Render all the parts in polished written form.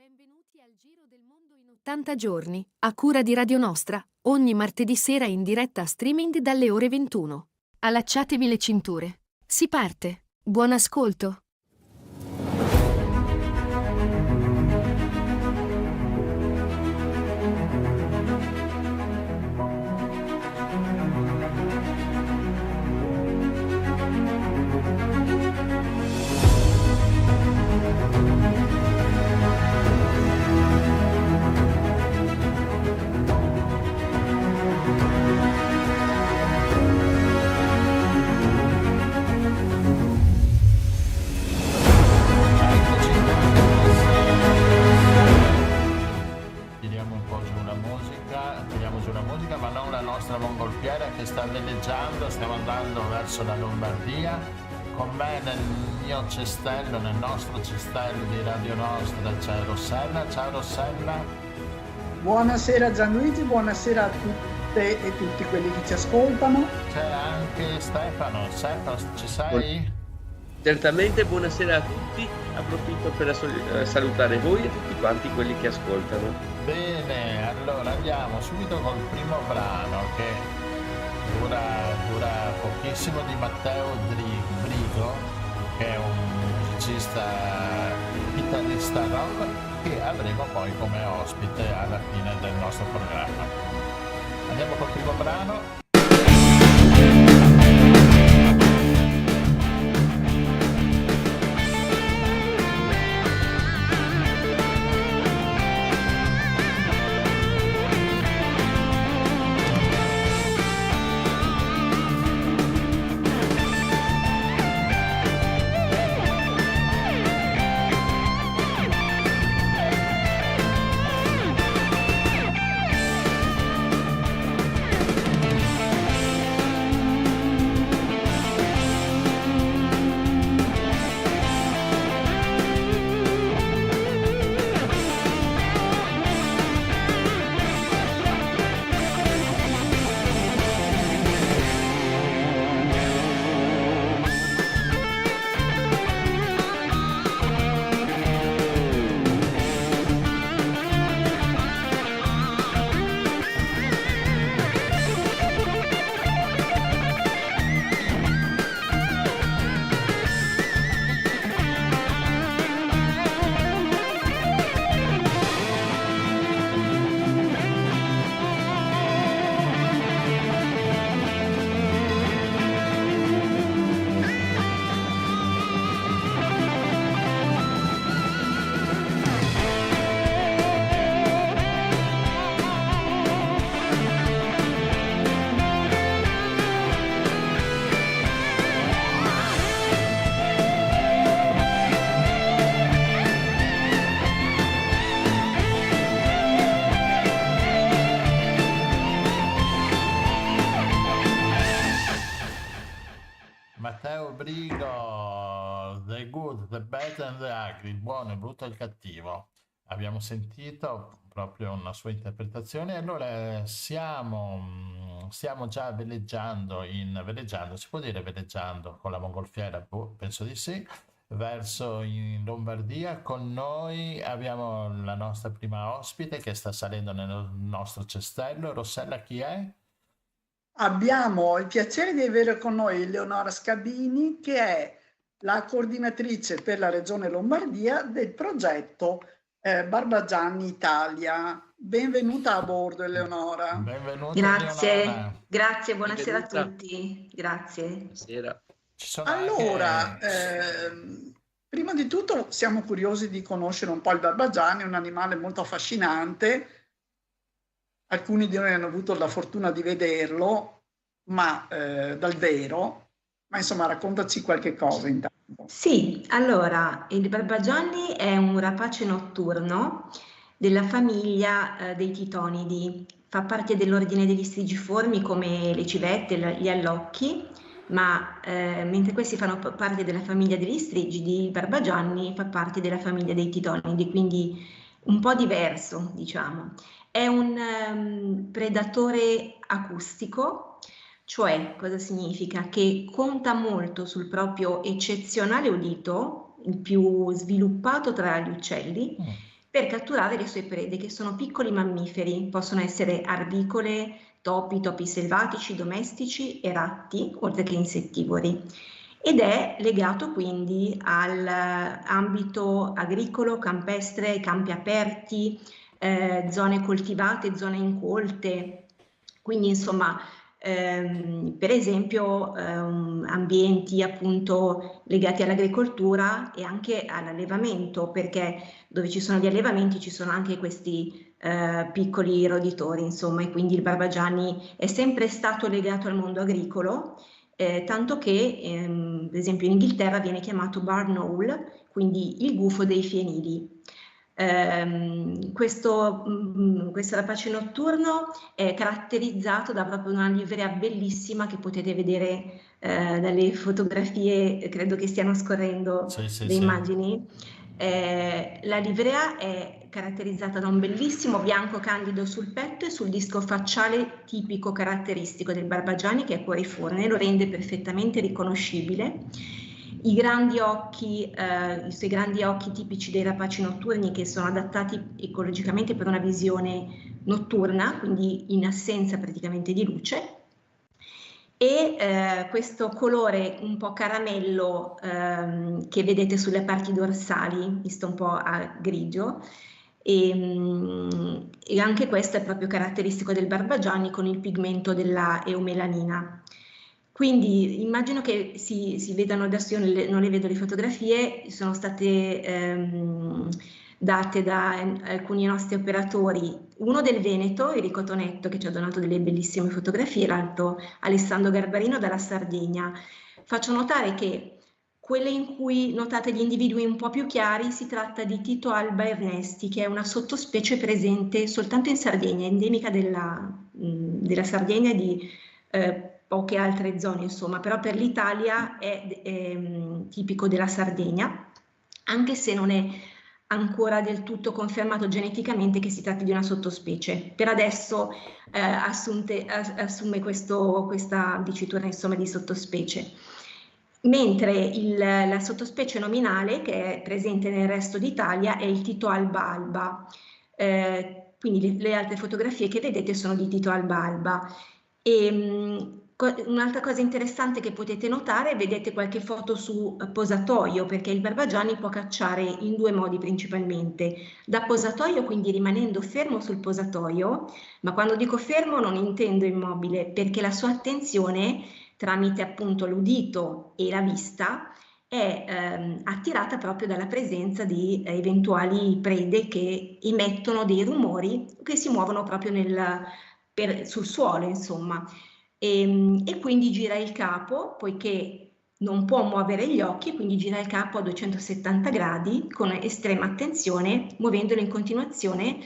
Benvenuti al Giro del Mondo in 80 giorni, a cura di Radio Nostra, ogni martedì sera in diretta streaming dalle ore 21. Allacciatevi le cinture. Si parte. Buon ascolto. Ma non la nostra mongolfiera che sta veleggiando, stiamo andando verso la Lombardia. Con me nel mio cestello, nel nostro cestello di Radio Nostra c'è Rossella. Ciao Rossella. Buonasera Gianluigi, buonasera a tutte e tutti quelli che ci ascoltano. C'è anche Stefano. Stefano, ci sei? Certamente, buonasera a tutti, approfitto per salutare voi e tutti quanti quelli che ascoltano. Bene, allora andiamo subito col primo brano che dura pochissimo, di Matteo Brigo, che è un musicista chitarrista rock che avremo poi come ospite alla fine del nostro programma. Andiamo col primo brano. Matteo Brigo, The Good, The Bad and The Ugly, il buono, il brutto e il cattivo. Abbiamo sentito proprio una sua interpretazione. Allora stiamo già veleggiando, si può dire veleggiando con la mongolfiera? Penso di sì, verso in Lombardia. Con noi abbiamo la nostra prima ospite che sta salendo nel nostro cestello. Rossella, chi è? Abbiamo il piacere di avere con noi Eleonora Scabini, che è la coordinatrice per la Regione Lombardia del progetto Barbagianni Italia. Benvenuta a bordo, Eleonora. Benvenuta. Grazie, Eleonora. Grazie, buonasera Benvenuta. a tutti. Grazie. Buonasera. Ci sono Allora, anche... prima di tutto siamo curiosi di conoscere un po' il Barbagianni, un animale molto affascinante. Alcuni di noi hanno avuto la fortuna di vederlo, ma dal vero. Ma insomma, raccontaci qualche cosa intanto. Sì, allora, il Barbagianni è un rapace notturno della famiglia dei titonidi. Fa parte dell'ordine degli strigiformi come le civette, gli allocchi, ma mentre questi fanno parte della famiglia degli strigidi, il Barbagianni fa parte della famiglia dei titonidi, quindi un po' diverso, diciamo. È un predatore acustico, cioè cosa significa? Che conta molto sul proprio eccezionale udito, il più sviluppato tra gli uccelli, per catturare le sue prede, che sono piccoli mammiferi, possono essere arbicole, topi selvatici, domestici e ratti, oltre che insettivori. Ed è legato quindi all'ambito agricolo, campestre, campi aperti, zone coltivate, zone incolte, quindi insomma per esempio ambienti appunto legati all'agricoltura e anche all'allevamento, perché dove ci sono gli allevamenti ci sono anche questi piccoli roditori, insomma, e quindi il Barbagianni è sempre stato legato al mondo agricolo, tanto che per esempio in Inghilterra viene chiamato barn owl, quindi il gufo dei fienili. Questo rapace notturno è caratterizzato da proprio una livrea bellissima che potete vedere dalle fotografie, credo che stiano scorrendo le immagini. La livrea è caratterizzata da un bellissimo bianco candido sul petto e sul disco facciale tipico caratteristico del Barbagianni, che è cuoriforme, lo rende perfettamente riconoscibile. I grandi occhi, i suoi grandi occhi tipici dei rapaci notturni, che sono adattati ecologicamente per una visione notturna, quindi in assenza praticamente di luce, e questo colore un po' caramello che vedete sulle parti dorsali, visto un po' a grigio, e anche questo è proprio caratteristico del Barbagianni con il pigmento della eumelanina. Quindi immagino che si vedano adesso, io non le vedo le fotografie, sono state date da alcuni nostri operatori, uno del Veneto, Enrico Tonetto, che ci ha donato delle bellissime fotografie, l'altro Alessandro Garbarino dalla Sardegna. Faccio notare che quelle in cui notate gli individui un po' più chiari si tratta di Tito alba ernesti, che è una sottospecie presente soltanto in Sardegna, endemica della Sardegna e di poche altre zone, insomma, però per l'Italia è tipico della Sardegna, anche se non è ancora del tutto confermato geneticamente che si tratti di una sottospecie. Per adesso assume questa dicitura, insomma, di sottospecie. Mentre la sottospecie nominale, che è presente nel resto d'Italia, è il Tito alba alba. Quindi le altre fotografie che vedete sono di Tito alba alba. E un'altra cosa interessante che potete notare, vedete qualche foto su posatoio, perché il Barbagianni può cacciare in due modi principalmente: da posatoio, quindi rimanendo fermo sul posatoio, ma quando dico fermo non intendo immobile, perché la sua attenzione, tramite appunto l'udito e la vista, è attirata proprio dalla presenza di eventuali prede che emettono dei rumori che si muovono proprio sul suolo, insomma. E quindi gira il capo, poiché non può muovere gli occhi, quindi gira il capo a 270 gradi con estrema attenzione, muovendolo in continuazione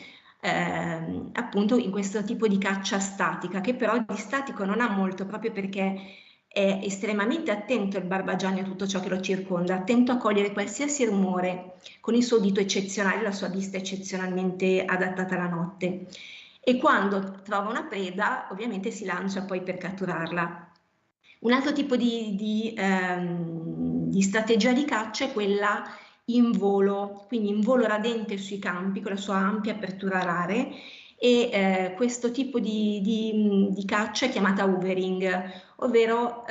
appunto in questo tipo di caccia statica, che però di statico non ha molto, proprio perché è estremamente attento il Barbagianni a tutto ciò che lo circonda, attento a cogliere qualsiasi rumore con il suo udito eccezionale, la sua vista eccezionalmente adattata alla notte. E quando trova una preda, ovviamente si lancia poi per catturarla. Un altro tipo di strategia di caccia è quella in volo, quindi in volo radente sui campi, con la sua ampia apertura alare, e questo tipo di caccia è chiamata hovering, ovvero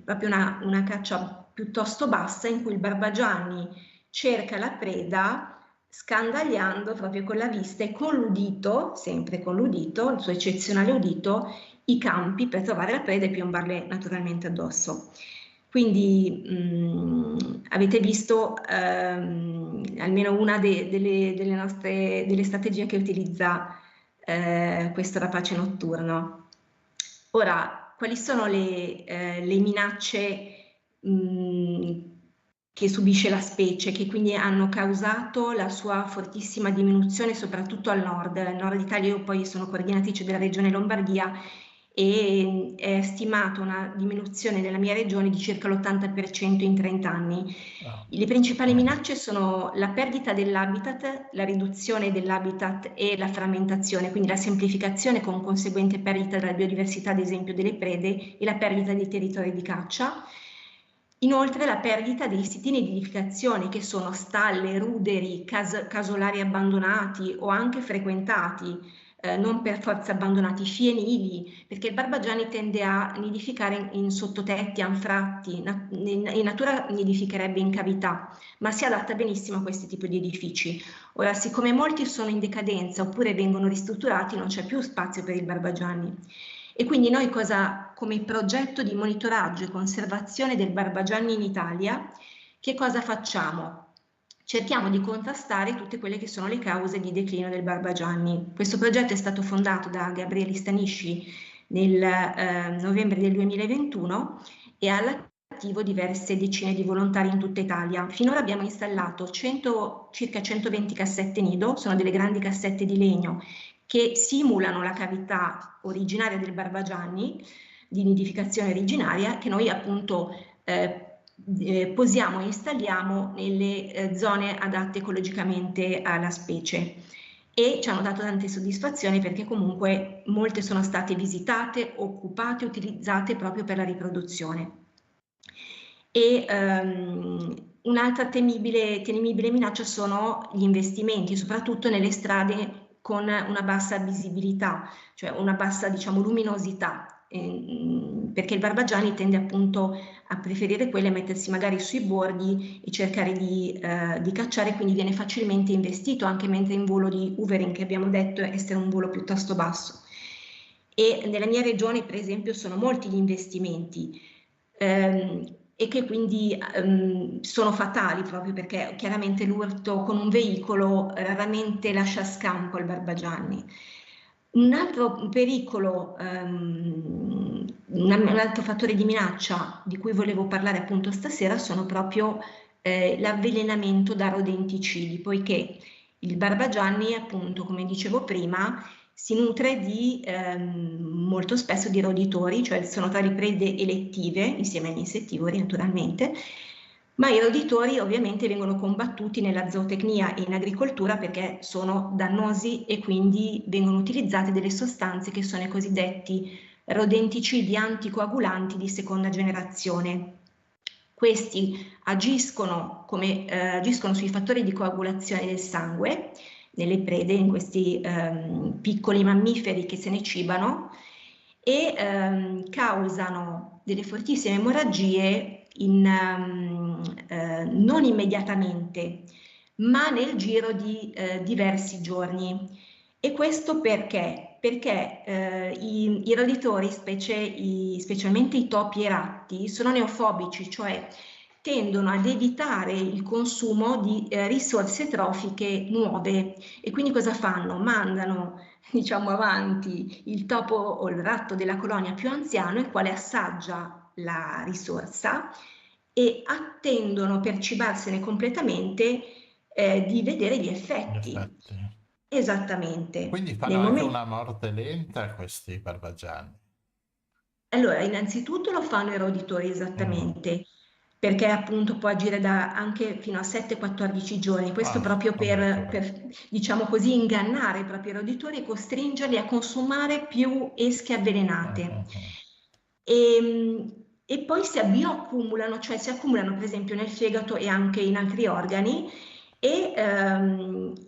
proprio una caccia piuttosto bassa, in cui il Barbagianni cerca la preda scandagliando proprio con la vista e con l'udito, sempre con l'udito, il suo eccezionale udito, i campi per trovare la preda e piombarle naturalmente addosso. Quindi avete visto almeno una delle strategie che utilizza questo rapace notturno. Ora, quali sono le minacce che subisce la specie, che quindi hanno causato la sua fortissima diminuzione soprattutto al nord? Nel nord Italia, io poi sono coordinatrice della regione Lombardia, e è stimata una diminuzione nella mia regione di circa l'80% in 30 anni. Le principali minacce sono la perdita dell'habitat, la riduzione dell'habitat e la frammentazione, quindi la semplificazione con conseguente perdita della biodiversità, ad esempio delle prede, e la perdita dei territori di caccia. Inoltre la perdita dei siti di nidificazione, che sono stalle, ruderi, casolari abbandonati o anche frequentati, non per forza abbandonati, fienili, perché il barbagianni tende a nidificare in sottotetti, anfratti, in natura nidificherebbe in cavità, ma si adatta benissimo a questi tipi di edifici. Ora, siccome molti sono in decadenza oppure vengono ristrutturati, non c'è più spazio per il barbagianni. E quindi noi come progetto di monitoraggio e conservazione del barbagianni in Italia, che cosa facciamo? Cerchiamo di contrastare tutte quelle che sono le cause di declino del barbagianni. Questo progetto è stato fondato da Gabriele Stanisci nel novembre del 2021 e ha all'attivo diverse decine di volontari in tutta Italia. Finora abbiamo installato circa 120 cassette nido, sono delle grandi cassette di legno che simulano la cavità originaria del barbagianni, di nidificazione originaria, che noi appunto posiamo e installiamo nelle zone adatte ecologicamente alla specie. E ci hanno dato tante soddisfazioni perché comunque molte sono state visitate, occupate, utilizzate proprio per la riproduzione. E un'altra temibile minaccia sono gli investimenti, soprattutto nelle strade con una bassa visibilità, cioè una bassa, diciamo, luminosità, perché il barbagianni tende appunto a preferire quelle, a mettersi magari sui bordi e cercare di cacciare, quindi viene facilmente investito, anche mentre in volo di hoovering, che abbiamo detto essere un volo piuttosto basso. E nella mia regione, per esempio, sono molti gli investimenti, e che quindi sono fatali, proprio perché chiaramente l'urto con un veicolo raramente lascia scampo al barbagianni. Un altro pericolo, un altro fattore di minaccia di cui volevo parlare appunto stasera sono proprio l'avvelenamento da rodenticidi, poiché il barbagianni, appunto, come dicevo prima, si nutre molto spesso di roditori, cioè sono tra le prede elettive, insieme agli insettivori naturalmente, ma i roditori ovviamente vengono combattuti nella zootecnia e in agricoltura perché sono dannosi e quindi vengono utilizzate delle sostanze che sono i cosiddetti rodenticidi anticoagulanti di seconda generazione. Questi agiscono sui fattori di coagulazione del sangue nelle prede, in questi piccoli mammiferi che se ne cibano, e causano delle fortissime emorragie non immediatamente, ma nel giro di diversi giorni. E questo perché? Perché i roditori, specialmente i topi e i ratti, sono neofobici, cioè tendono ad evitare il consumo di risorse trofiche nuove, e quindi cosa fanno? Mandano, diciamo, avanti il topo o il ratto della colonia più anziano, il quale assaggia la risorsa e attendono, per cibarsene completamente, di vedere gli effetti. Esattamente. Quindi fanno anche una morte lenta questi barbagianni? Allora, innanzitutto lo fanno i roditori, esattamente, perché appunto può agire anche fino a 7-14 giorni, questo proprio per, diciamo così, ingannare i propri roditori e costringerli a consumare più esche avvelenate. E poi si bioaccumulano, cioè si accumulano per esempio nel fegato e anche in altri organi, e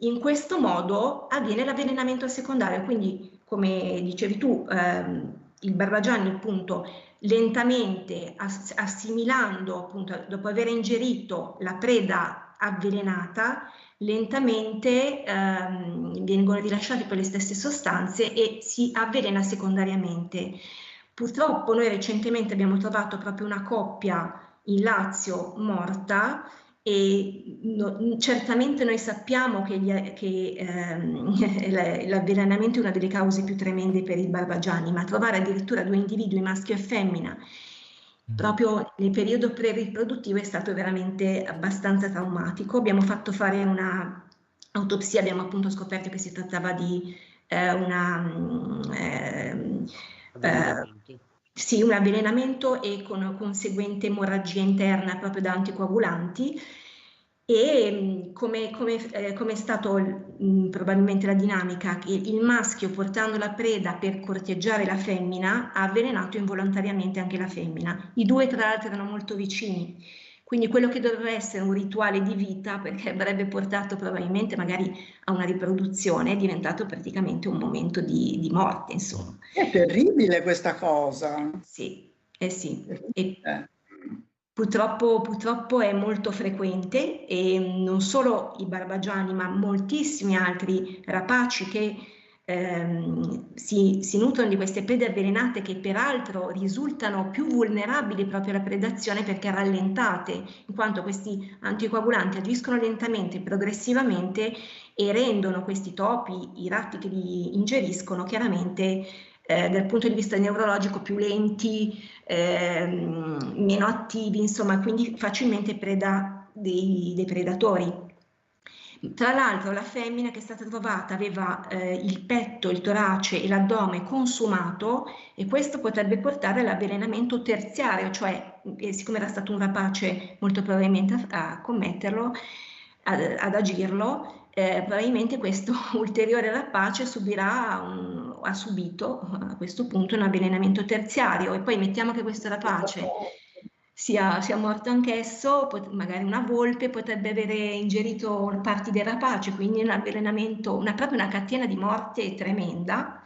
in questo modo avviene l'avvelenamento secondario. Quindi, come dicevi tu, il barbagianni appunto lentamente, assimilando appunto dopo aver ingerito la preda avvelenata, lentamente vengono rilasciate quelle stesse sostanze e si avvelena secondariamente. Purtroppo noi recentemente abbiamo trovato proprio una coppia in Lazio morta, e certamente noi sappiamo che l'avvelenamento è una delle cause più tremende per i barbagianni, ma trovare addirittura 2 individui, maschio e femmina, proprio nel periodo pre-riproduttivo è stato veramente abbastanza traumatico. Abbiamo fatto fare una autopsia, abbiamo appunto scoperto che si trattava di un avvelenamento e con conseguente emorragia interna proprio da anticoagulanti. E come è stato probabilmente la dinamica, che il maschio, portando la preda per corteggiare la femmina, ha avvelenato involontariamente anche la femmina. I due tra l'altro erano molto vicini, quindi quello che doveva essere un rituale di vita, perché avrebbe portato probabilmente magari a una riproduzione, è diventato praticamente un momento di morte, insomma. È terribile questa cosa. Sì, sì. E Terribile. purtroppo è molto frequente, e non solo i barbagianni, ma moltissimi altri rapaci che si nutrono di queste prede avvelenate, che peraltro risultano più vulnerabili proprio alla predazione perché rallentate, in quanto questi anticoagulanti agiscono lentamente, progressivamente, e rendono questi topi, i ratti che li ingeriscono, chiaramente dal punto di vista neurologico più lenti, meno attivi, insomma, quindi facilmente preda dei predatori. Tra l'altro la femmina che è stata trovata aveva il petto, il torace e l'addome consumato, e questo potrebbe portare all'avvelenamento terziario, cioè siccome era stato un rapace molto probabilmente a commetterlo, ad agirlo, probabilmente questo ulteriore rapace ha subito a questo punto un avvelenamento terziario, e poi mettiamo che questo rapace sia morto anch'esso, magari una volpe potrebbe avere ingerito parti del rapace, quindi un avvelenamento, proprio una catena di morte tremenda.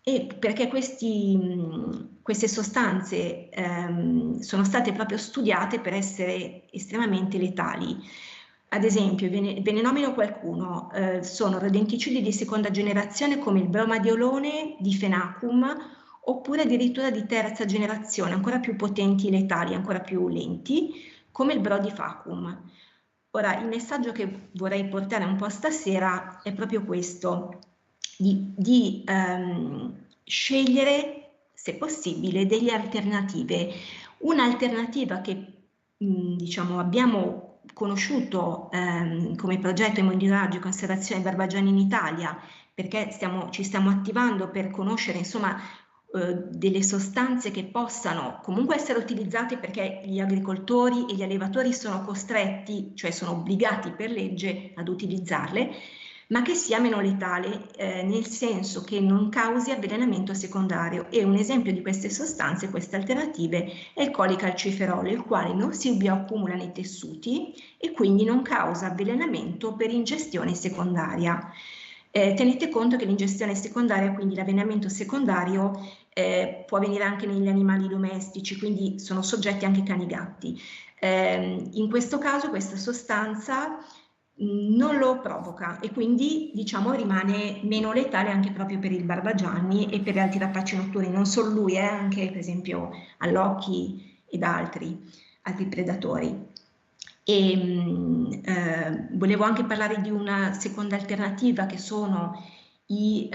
E perché queste sostanze sono state proprio studiate per essere estremamente letali. Ad esempio, ve ne nomino qualcuno, sono rodenticidi di seconda generazione come il bromadiolone, difenacum, oppure addirittura di terza generazione, ancora più potenti e letali, ancora più lenti, come il brodifacum. Ora, il messaggio che vorrei portare un po' stasera è proprio questo, di scegliere, se possibile, delle alternative. Un'alternativa che diciamo abbiamo conosciuto come progetto di monitoraggio e conservazione dei barbagianni in Italia, perché ci stiamo attivando per conoscere, insomma, delle sostanze che possano comunque essere utilizzate, perché gli agricoltori e gli allevatori sono costretti, cioè sono obbligati per legge ad utilizzarle, ma che sia meno letale, nel senso che non causi avvelenamento secondario. E un esempio di queste sostanze, queste alternative, è il colicalciferolo, il quale non si bioaccumula nei tessuti e quindi non causa avvelenamento per ingestione secondaria. Tenete conto che l'ingestione secondaria, quindi l'avvelenamento secondario, può avvenire anche negli animali domestici, quindi sono soggetti anche cani e gatti. In questo caso questa sostanza non lo provoca e quindi diciamo rimane meno letale anche proprio per il barbagianni e per gli altri rapaci notturni, non solo lui, anche per esempio allocchi ed altri predatori. E volevo anche parlare di una seconda alternativa, che sono i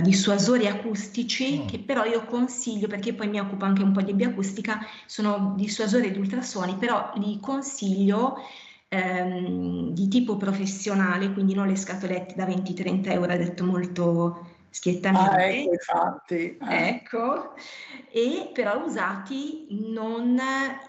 dissuasori acustici, che però io consiglio, perché poi mi occupo anche un po' di bioacustica, sono dissuasori di ultrasuoni, però li consiglio di tipo professionale, quindi non le scatolette da 20-30 euro, detto molto schiettamente. Ecco, infatti. Ecco, e però usati non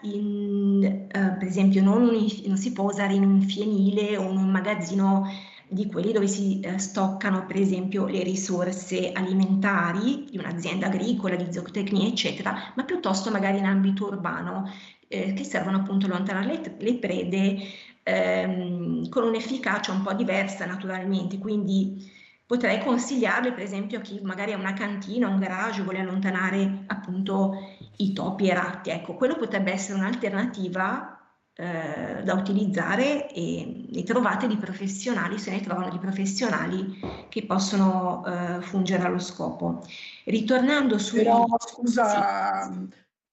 per esempio non si può usare in un fienile o in un magazzino di quelli dove si stoccano per esempio le risorse alimentari di un'azienda agricola, di zootecnia eccetera, ma piuttosto magari in ambito urbano, che servono appunto a allontanare le prede con un'efficacia un po' diversa naturalmente, quindi potrei consigliarle per esempio a chi magari ha una cantina, un garage, vuole allontanare appunto i topi e i ratti. Ecco, quello potrebbe essere un'alternativa da utilizzare, e ne trovate di professionali, se ne trovano di professionali che possono fungere allo scopo. Ritornando su... Però scusa,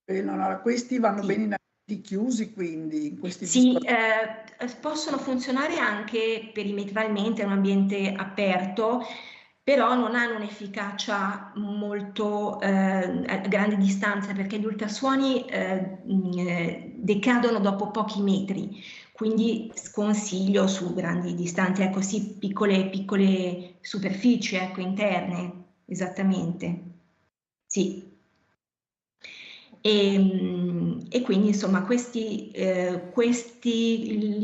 sì. Questi vanno Sì. bene in ambienti chiusi, quindi questi Sì, possono funzionare anche perimetralmente in un ambiente aperto, però non hanno un'efficacia molto a grande distanza, perché gli ultrasuoni decadono dopo pochi metri, quindi sconsiglio su grandi distanze, ecco sì, piccole superfici, ecco, interne, esattamente. Sì. E quindi insomma i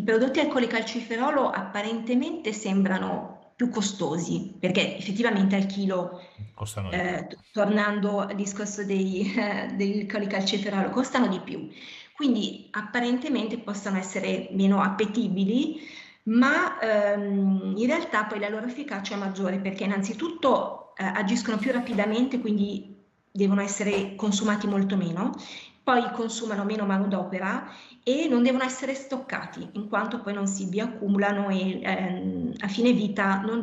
prodotti alcolicalciferolo apparentemente sembrano più costosi, perché effettivamente al chilo, Costano di più. tornando al discorso degli alcolicalciferolo, costano di più. Quindi apparentemente possono essere meno appetibili, ma in realtà poi la loro efficacia è maggiore, perché innanzitutto agiscono più rapidamente, quindi devono essere consumati molto meno, poi consumano meno manodopera e non devono essere stoccati, in quanto poi non si bioaccumulano e a fine vita non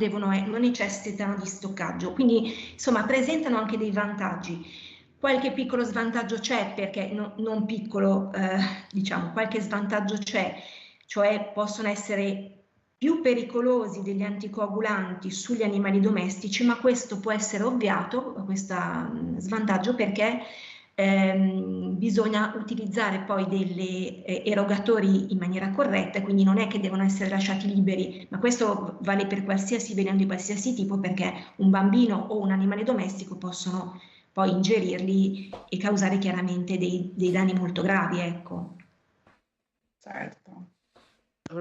necessitano di stoccaggio. Quindi insomma presentano anche dei vantaggi. Qualche piccolo svantaggio c'è, perché non piccolo, diciamo, qualche svantaggio c'è, cioè possono essere più pericolosi degli anticoagulanti sugli animali domestici, ma questo può essere ovviato, questo svantaggio, perché bisogna utilizzare poi degli erogatori in maniera corretta, quindi non è che devono essere lasciati liberi, ma questo vale per qualsiasi veleno di qualsiasi tipo, perché un bambino o un animale domestico possono poi ingerirli e causare chiaramente dei danni molto gravi, ecco. Certo.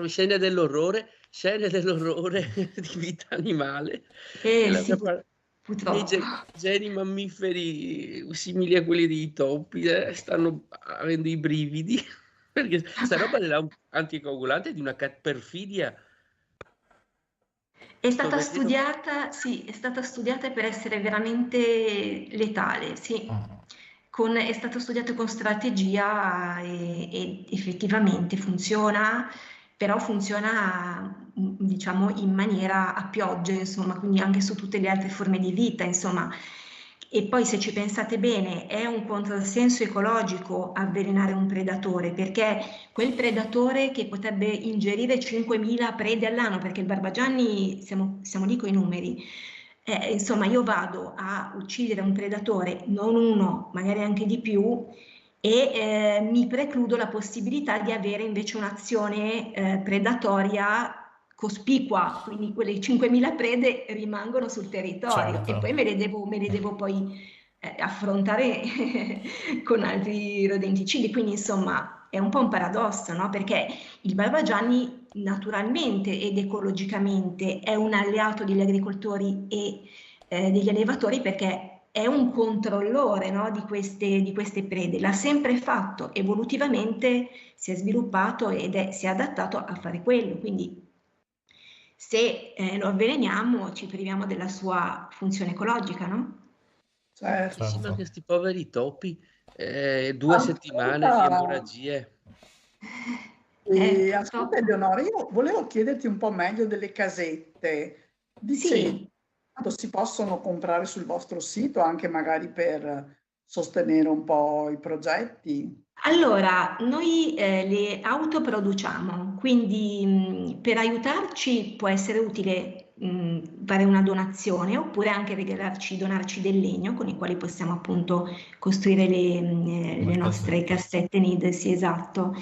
Scene dell'orrore di vita animale. Sì, purtroppo. Dei geni mammiferi simili a quelli dei topi stanno avendo i brividi, perché sta roba dell'anticoagulante è di una perfidia. È stata studiata, sì, è stata studiata per essere veramente letale, sì. È stato studiato con strategia e effettivamente funziona, però funziona, diciamo, in maniera a pioggia, insomma, quindi anche su tutte le altre forme di vita, insomma. E poi, se ci pensate bene, è un controsenso ecologico avvelenare un predatore, perché quel predatore che potrebbe ingerire 5.000 prede all'anno, perché il Barbagianni, siamo lì coi numeri, insomma, io vado a uccidere un predatore, non uno, magari anche di più, e mi precludo la possibilità di avere invece un'azione predatoria cospicua, quindi quelle 5.000 prede rimangono sul territorio, Certo. e poi me le devo poi affrontare con altri rodenticidi, quindi insomma è un po' un paradosso, no? Perché il Barbagianni naturalmente ed ecologicamente è un alleato degli agricoltori e degli allevatori, perché è un controllore, no, di queste prede, l'ha sempre fatto, evolutivamente si è sviluppato ed si è adattato a fare quello, quindi se lo avveleniamo ci priviamo della sua funzione ecologica, no? Certo. Sì, ma questi poveri topi, 2 settimane di emorragie. Ascolta Eleonora, io volevo chiederti un po' meglio delle casette. Sì. Si possono comprare sul vostro sito anche magari per sostenere un po' i progetti? Allora, noi le autoproduciamo, quindi per aiutarci può essere utile fare una donazione, oppure anche donarci del legno con i quali possiamo appunto costruire le nostre cassette NID, sì, esatto.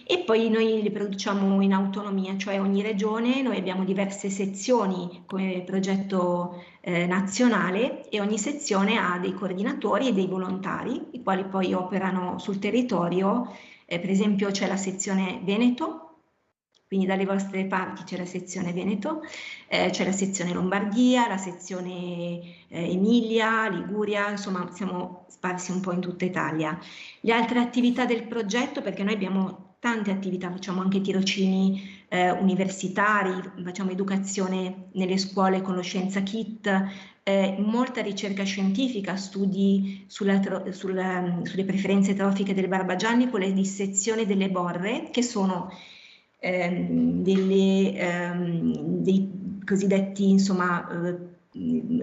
E poi noi le produciamo in autonomia, cioè ogni regione, noi abbiamo diverse sezioni come progetto nazionale, e ogni sezione ha dei coordinatori e dei volontari, i quali poi operano sul territorio. Per esempio c'è la sezione Veneto, quindi dalle vostre parti c'è la sezione Veneto, c'è la sezione Lombardia, la sezione Emilia, Liguria, insomma siamo sparsi un po' in tutta Italia. Le altre attività del progetto, perché noi abbiamo tante attività, facciamo anche tirocini universitari, facciamo educazione nelle scuole, conoscenza kit, molta ricerca scientifica, studi sulle preferenze trofiche del Barbagianni con le dissezioni delle borre, che sono dei cosiddetti, insomma,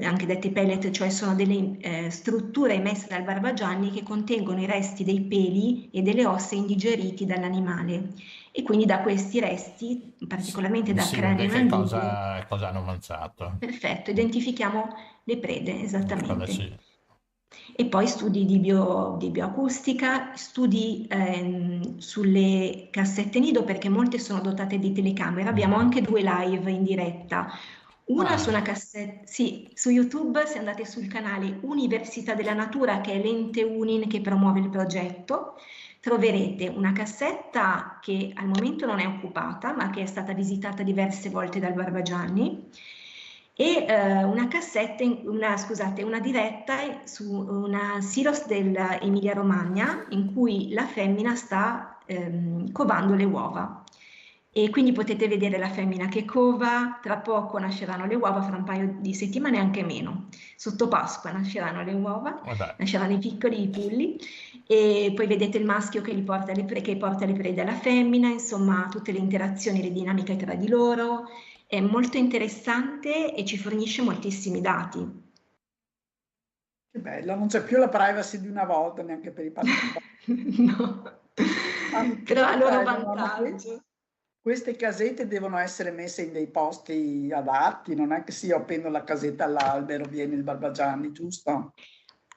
anche dette pellet, cioè sono delle strutture emesse dal Barbagianni che contengono i resti dei peli e delle ossa indigeriti dall'animale, e quindi da questi resti, particolarmente da cranio e mandibole, cosa hanno mangiato. Perfetto, identifichiamo le prede, esattamente. Sì. E poi studi di bioacustica, studi sulle cassette nido, perché molte sono dotate di telecamera. Abbiamo anche 2 live in diretta, Una su una Ah, cassetta, sì, su YouTube, se andate sul canale Università della Natura, che è l'ente UNIN che promuove il progetto, troverete una cassetta che al momento non è occupata, ma che è stata visitata diverse volte dal Barbagianni, e una cassetta, scusate, una diretta su una silos dell'Emilia Romagna in cui la femmina sta covando le uova. E quindi potete vedere la femmina che cova, tra poco nasceranno le uova, fra un paio di settimane anche meno. Sotto Pasqua nasceranno le uova, vabbè. nasceranno i piccoli, i pulli, e poi vedete il maschio che che porta le prede alla femmina, insomma tutte le interazioni, le dinamiche tra di loro. È molto interessante e ci fornisce moltissimi dati. Che bello, non c'è più la privacy di una volta neanche per i partecipanti. No, però a loro Cioè, ma vantaggio. queste casette devono essere messe in dei posti adatti, non è che se io appendo la casetta all'albero viene il Barbagianni, giusto?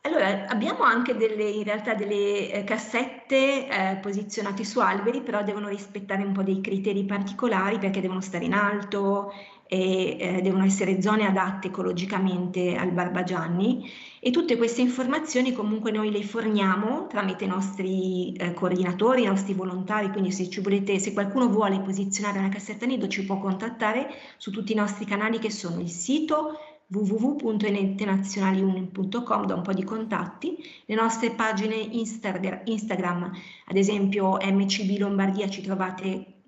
Allora, abbiamo anche in realtà delle cassette posizionate su alberi, però devono rispettare un po' dei criteri particolari perché devono stare in alto e devono essere zone adatte ecologicamente al Barbagianni. E tutte queste informazioni comunque noi le forniamo tramite i nostri coordinatori, i nostri volontari, quindi se qualcuno vuole posizionare una cassetta nido ci può contattare su tutti i nostri canali che sono il sito www.entenazionaliunion.com, da un po' di contatti, le nostre pagine Instagram, ad esempio MCB Lombardia ci trovate,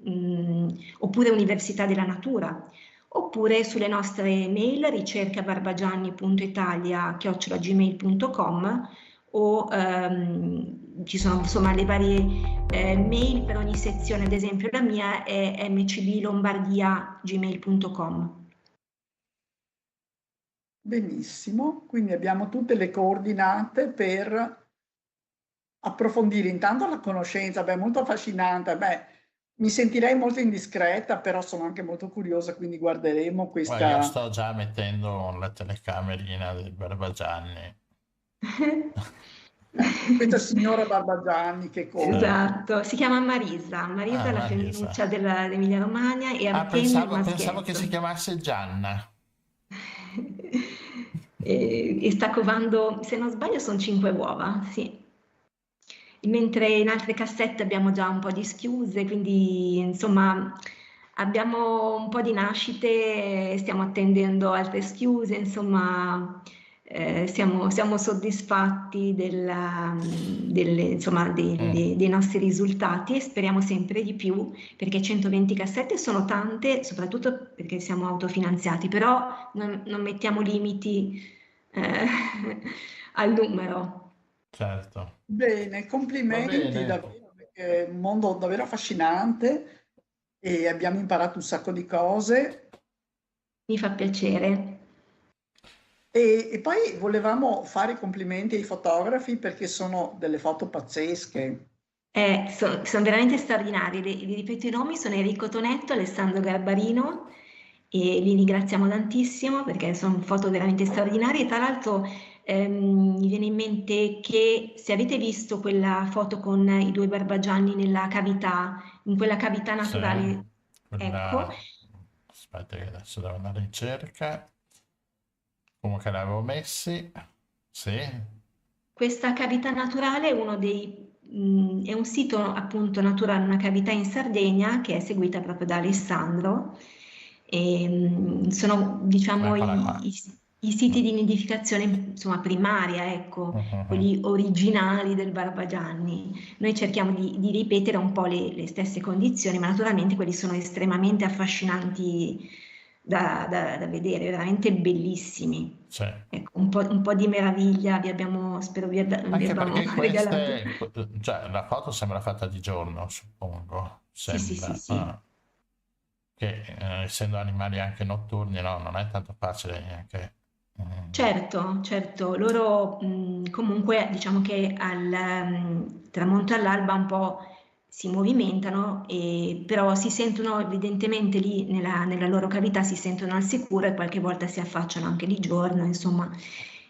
oppure Università della Natura, oppure sulle nostre mail ricercabarbagianni.italia@gmail.com, o ci sono insomma le varie mail per ogni sezione, ad esempio la mia è mcblombardia@gmail.com. Benissimo, quindi abbiamo tutte le coordinate per approfondire intanto la conoscenza, beh, molto affascinante, beh, mi sentirei molto indiscreta, però sono anche molto curiosa, quindi guarderemo Guarda, io questa, sto già mettendo la telecamerina del Barbagianni. questa signora Barbagianni che Sì. cova. Esatto, si chiama Marisa, Ah, Marisa la Marisa. femminuccia dell'Emilia Romagna, e Ah, Artemio il pensavo che si maschietto. chiamasse Gianna. E sta covando, se non sbaglio, sono 5 uova, sì. Mentre in altre cassette abbiamo già un po' di schiuse, quindi insomma abbiamo un po' di nascite, stiamo attendendo altre schiuse, insomma siamo soddisfatti insomma, Mm, dei nostri risultati, e speriamo sempre di più, perché 120 cassette sono tante, soprattutto perché siamo autofinanziati, però non mettiamo limiti eh, al numero. certo. Bene, Va complimenti bene. davvero, perché è un mondo davvero affascinante e abbiamo imparato un sacco di cose. Mi fa piacere. E poi volevamo fare i complimenti ai fotografi perché sono delle foto pazzesche. Sono veramente straordinari. Li ripeto i nomi, sono Enrico Tonetto, Alessandro Garbarino, e li ringraziamo tantissimo perché sono foto veramente straordinarie. E tra l'altro mi viene in mente che se avete visto quella foto con i due barbagianni nella cavità, in quella cavità Sì, naturale, ecco, quella... Aspetta che adesso devo andare in cerca. Comunque l'avevo messi. Sì, questa cavità naturale è un sito appunto naturale, una cavità in Sardegna che è seguita proprio da Alessandro. E, sono diciamo eccola qua. i siti di nidificazione insomma primaria, ecco, Mhm. quelli originali del Barbagianni. Noi cerchiamo di ripetere un po' le stesse condizioni, ma naturalmente quelli sono estremamente affascinanti da vedere, veramente bellissimi. Sì. Ecco, un po' di meraviglia spero vi Anche abbiamo perché regalato. cioè la foto sembra fatta di giorno, suppongo. Sì, sì, sì, Sembra. sì. Che essendo animali anche notturni, no, non è tanto facile neanche. Certo, certo, loro comunque diciamo che tramonto e all'alba un po' si movimentano, però si sentono evidentemente lì nella loro cavità, si sentono al sicuro, e qualche volta si affacciano anche di giorno, insomma,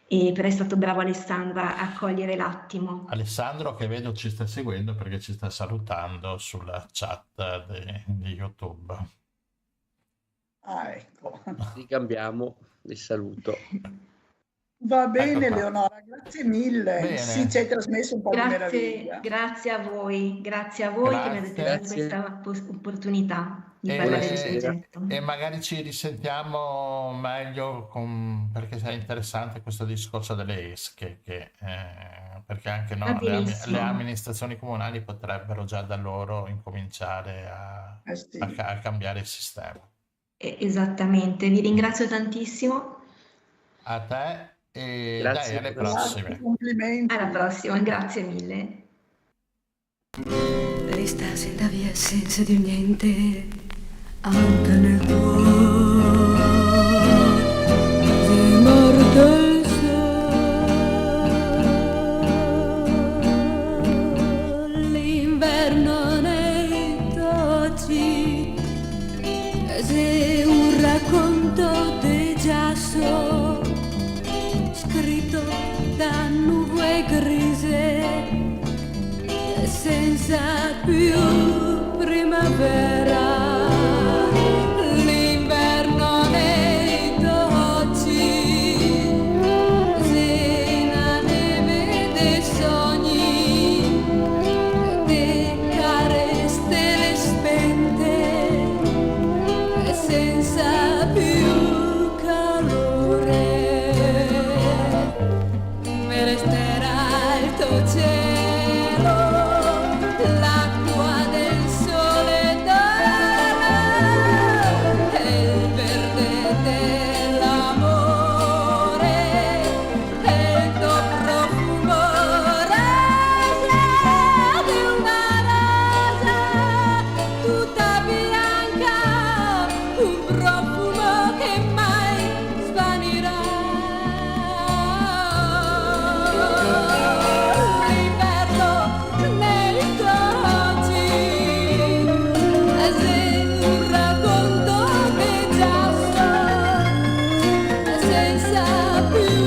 però è stato bravo Alessandra a cogliere l'attimo. Alessandro, che vedo ci sta seguendo perché ci sta salutando sulla chat di YouTube. Ah, ecco. Ricambiamo il saluto. Va bene, Ecco qua. Leonora, grazie mille. Bene. Sì, ci hai trasmesso un po' di Grazie, meraviglia. grazie a voi che mi avete dato Grazie. questa opportunità di parlare del Buonasera. progetto. E magari ci risentiamo meglio perché è interessante questo discorso delle esche, perché anche Va benissimo. le amministrazioni comunali potrebbero già da loro incominciare Sì. a cambiare il sistema. Esattamente, vi ringrazio tantissimo. A te e Grazie, dai, alle buonasera. Grazie, prossime. complimenti. Alla prossima, grazie mille. Resta senza via senza di niente, anche nel cuore di morte l'inverno nei tocci, è un racconto di giasso scritto da nuvole grigie senza più primavera. L'inverno nei tocci, se la neve dei sogni, dei care stelle spente, senza più calore. Me resterà il tuo cielo, l'acqua del sole d'ara e il verde dell'amore e il tuo profumo rosa di una rosa tutta bianca, un profumo che mai svanirà. L'inverno nei tocci, è un racconto di giasso, senza più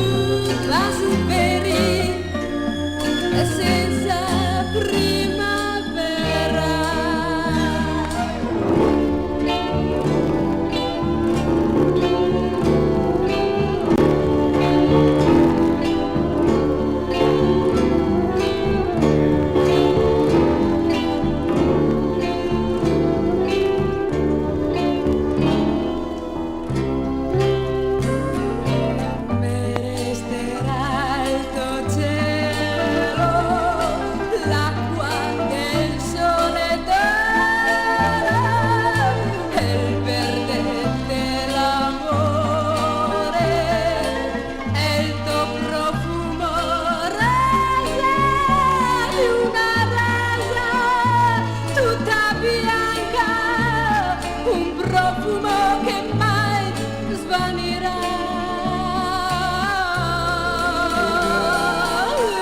veri, senza primavera. Me resterà il tuo cielo, l'acqua del sole d'ara e il verde dell'amore e il tuo profumo rosa di una rosa tutta bianca, un profumo che mai svanirà.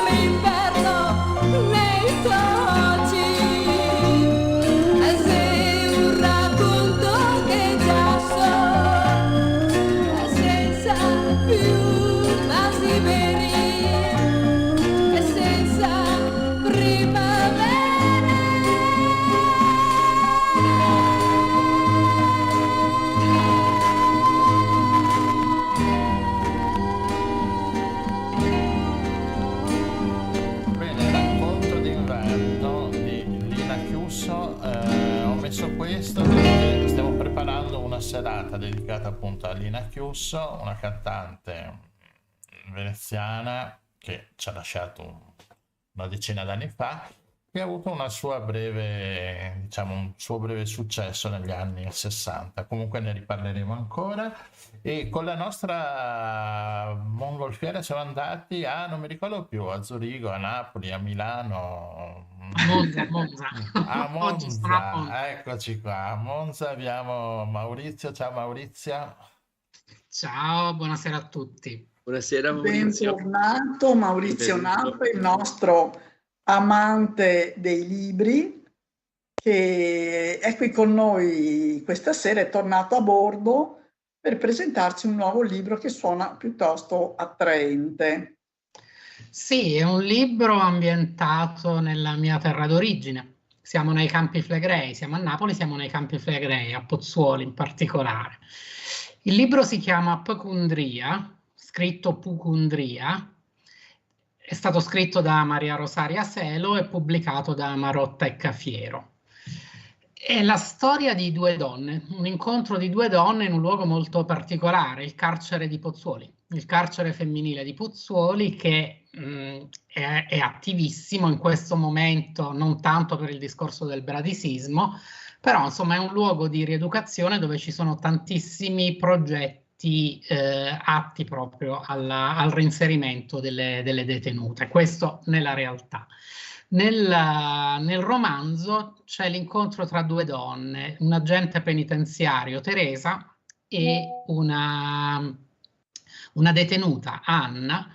L'inverno nei tocci, sei un racconto che giasso, senza più vasi veri e senza Bene, racconto d'inverno di Lina Chiusso. Ho messo questo perché stiamo preparando una serata dedicata appunto a Lina Chiusso, una cantante veneziana che ci ha lasciato una decina d'anni fa, che ha avuto una sua breve, diciamo, un suo breve successo negli anni 60. Comunque ne riparleremo ancora. E con la nostra mongolfiera siamo andati non mi ricordo più, a Zurigo, a Napoli, a Milano, Monza. a Oggi sono a Monza. Monza. Eccoci qua. A Monza abbiamo Maurizio. Ciao Maurizio. Ciao, buonasera a tutti. Buonasera Maurizio. Bentornato Maurizio Benvenuto. Nappa, il nostro amante dei libri, che è qui con noi questa sera, è tornato a bordo per presentarci un nuovo libro che suona piuttosto attraente. Sì, è un libro ambientato nella mia terra d'origine, siamo nei Campi Flegrei, siamo a Napoli, siamo nei Campi Flegrei, a Pozzuoli in particolare. Il libro si chiama Pecundria, scritto Pucundria, è stato scritto da Maria Rosaria Selo e pubblicato da Marotta e Cafiero. È la storia di due donne, un incontro di due donne in un luogo molto particolare, il carcere di Pozzuoli, il carcere femminile di Pozzuoli, che è attivissimo in questo momento, non tanto per il discorso del bradisismo, però insomma è un luogo di rieducazione dove ci sono tantissimi progetti atti proprio al reinserimento delle detenute, questo nella realtà. Nel romanzo c'è l'incontro tra due donne, un agente penitenziario, Teresa, e una detenuta, Anna,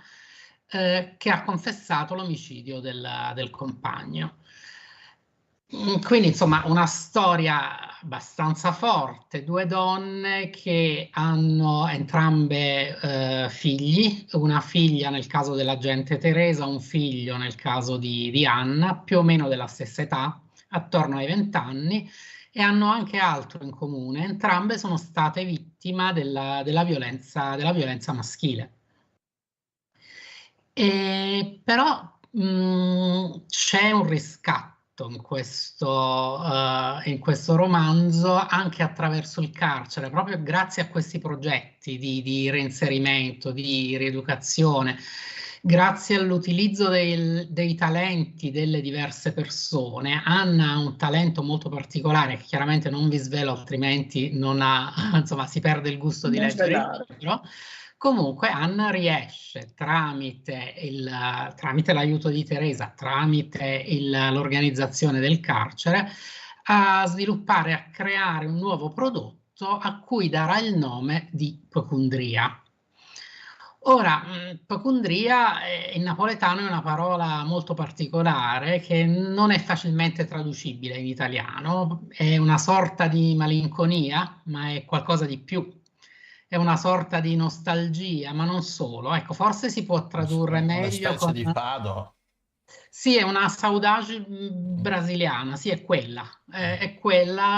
che ha confessato l'omicidio del compagno. Quindi insomma una storia abbastanza forte, due donne che hanno entrambe figli, una figlia nel caso dell'agente Teresa, un figlio nel caso di Anna, più o meno della stessa età, attorno ai 20 anni, e hanno anche altro in comune, entrambe sono state vittime della violenza maschile. Però c'è un riscatto in questo romanzo anche attraverso il carcere, proprio grazie a questi progetti di reinserimento, di rieducazione, grazie all'utilizzo dei talenti delle diverse persone. Anna ha un talento molto particolare che chiaramente non vi svelo, altrimenti insomma, si perde il gusto di leggere il libro. Comunque Anna riesce tramite l'aiuto di Teresa, tramite l'organizzazione del carcere, a sviluppare, a creare un nuovo prodotto a cui darà il nome di Pecundria. Ora, Pecundria in napoletano è una parola molto particolare che non è facilmente traducibile in italiano, è una sorta di malinconia, ma è qualcosa di più. È una sorta di nostalgia, ma non solo. Ecco, forse si può tradurre meglio una specie di fado. Sì, è una saudade brasiliana, sì, è quella,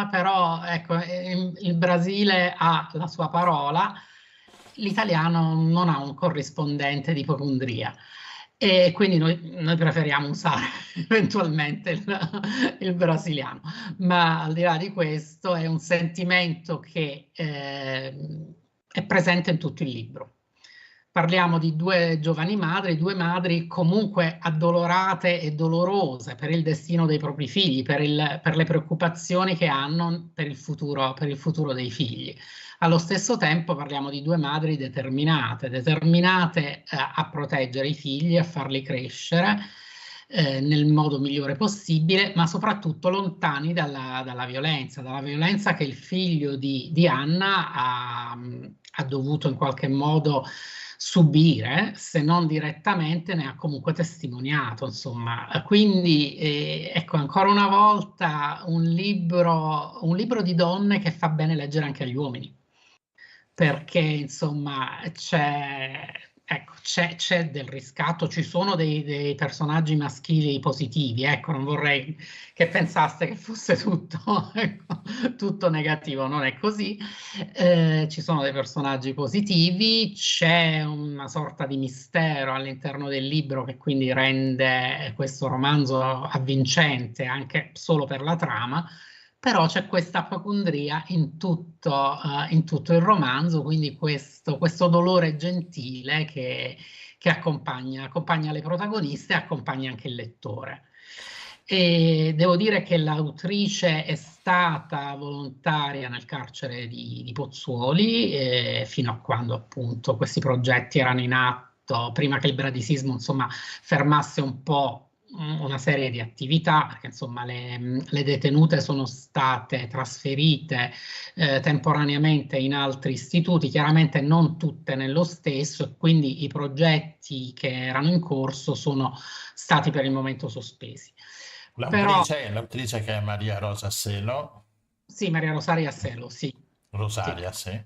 però ecco, il Brasile ha la sua parola, l'italiano non ha un corrispondente di Pecundria. E quindi noi preferiamo usare eventualmente il brasiliano, ma al di là di questo è un sentimento che è presente in tutto il libro. Parliamo di due giovani madri, due madri comunque addolorate e dolorose per il destino dei propri figli, per le preoccupazioni che hanno per il futuro dei figli. Allo stesso tempo parliamo di due madri determinate a proteggere i figli, a farli crescere nel modo migliore possibile, ma soprattutto lontani dalla violenza che il figlio di Anna ha dovuto in qualche modo subire, se non direttamente ne ha comunque testimoniato, insomma. Quindi ecco, ancora una volta un libro di donne che fa bene leggere anche agli uomini, perché insomma c'è del riscatto, ci sono dei personaggi maschili positivi, ecco, non vorrei che pensaste che fosse tutto negativo, non è così, ci sono dei personaggi positivi, c'è una sorta di mistero all'interno del libro che quindi rende questo romanzo avvincente anche solo per la trama, però c'è questa Pecundria in tutto il romanzo, quindi questo dolore gentile che accompagna le protagoniste e accompagna anche il lettore. E devo dire che l'autrice è stata volontaria nel carcere di Pozzuoli fino a quando appunto questi progetti erano in atto, prima che il bradisismo insomma fermasse un po' una serie di attività, perché insomma le detenute sono state trasferite temporaneamente in altri istituti, chiaramente non tutte nello stesso, e quindi i progetti che erano in corso sono stati per il momento sospesi. L'autrice che è Maria Rosa Selo? Sì, Maria Rosaria Selo, sì. Rosaria, sì.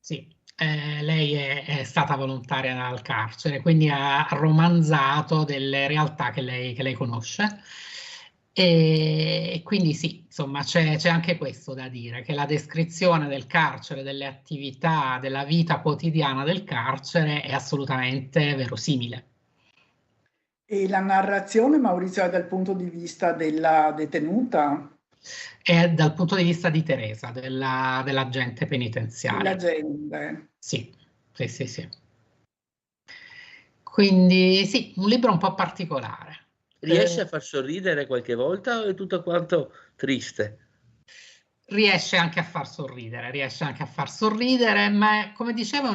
Sì. Lei è stata volontaria al carcere, quindi ha romanzato delle realtà che lei conosce E quindi sì, insomma, c'è anche questo da dire, che la descrizione del carcere, delle attività, della vita quotidiana del carcere è assolutamente verosimile. E la narrazione, Maurizio, è dal punto di vista della detenuta, È dal punto di vista di Teresa, dell'agente penitenziaria. della gente. Sì, sì, sì, sì. Quindi sì, un libro un po' particolare. Riesce a far sorridere qualche volta o è tutto quanto triste? Riesce anche a far sorridere, ma come dicevo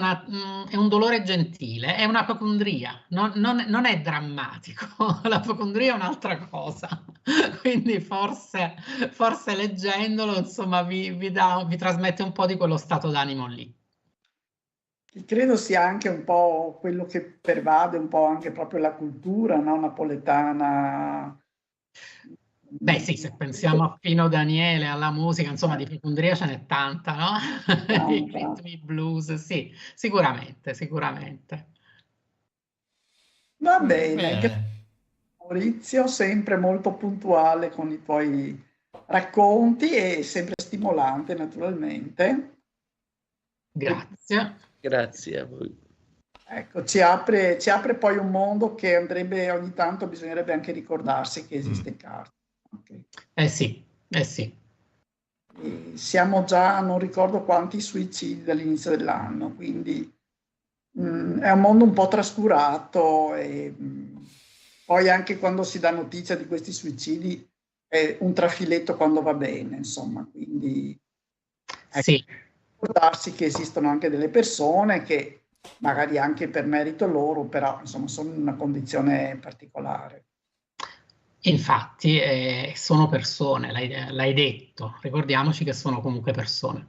è un dolore gentile, è una ipocondria, non è drammatico, la ipocondria è un'altra cosa, quindi forse leggendolo, insomma, vi trasmette un po' di quello stato d'animo lì. Che credo sia anche un po' quello che pervade un po' anche proprio la cultura, no, napoletana. Beh sì, se pensiamo a Pino Daniele, alla musica, insomma di ipocondria ce n'è tanta, no? I ritmi blues, sì, sicuramente. Va bene, Bene. Maurizio, sempre molto puntuale con i tuoi racconti e sempre stimolante naturalmente. Grazie. Grazie a voi. Ecco, ci apre poi un mondo che andrebbe ogni tanto, bisognerebbe anche ricordarsi che esiste il carcere. Okay. Sì. E siamo già, non ricordo quanti suicidi dall'inizio dell'anno, quindi è un mondo un po' trascurato e poi anche quando si dà notizia di questi suicidi è un trafiletto quando va bene, insomma, quindi sì. ricordarsi che esistono anche delle persone che magari anche per merito loro, però insomma sono in una condizione particolare. Infatti sono persone, l'hai detto, ricordiamoci che sono comunque persone.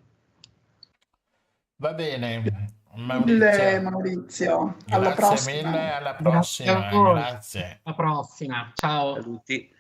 Va bene, Maurizio, alla grazie prossima. mille, alla Grazie a prossima, voi. grazie. Alla prossima, ciao. Saluti.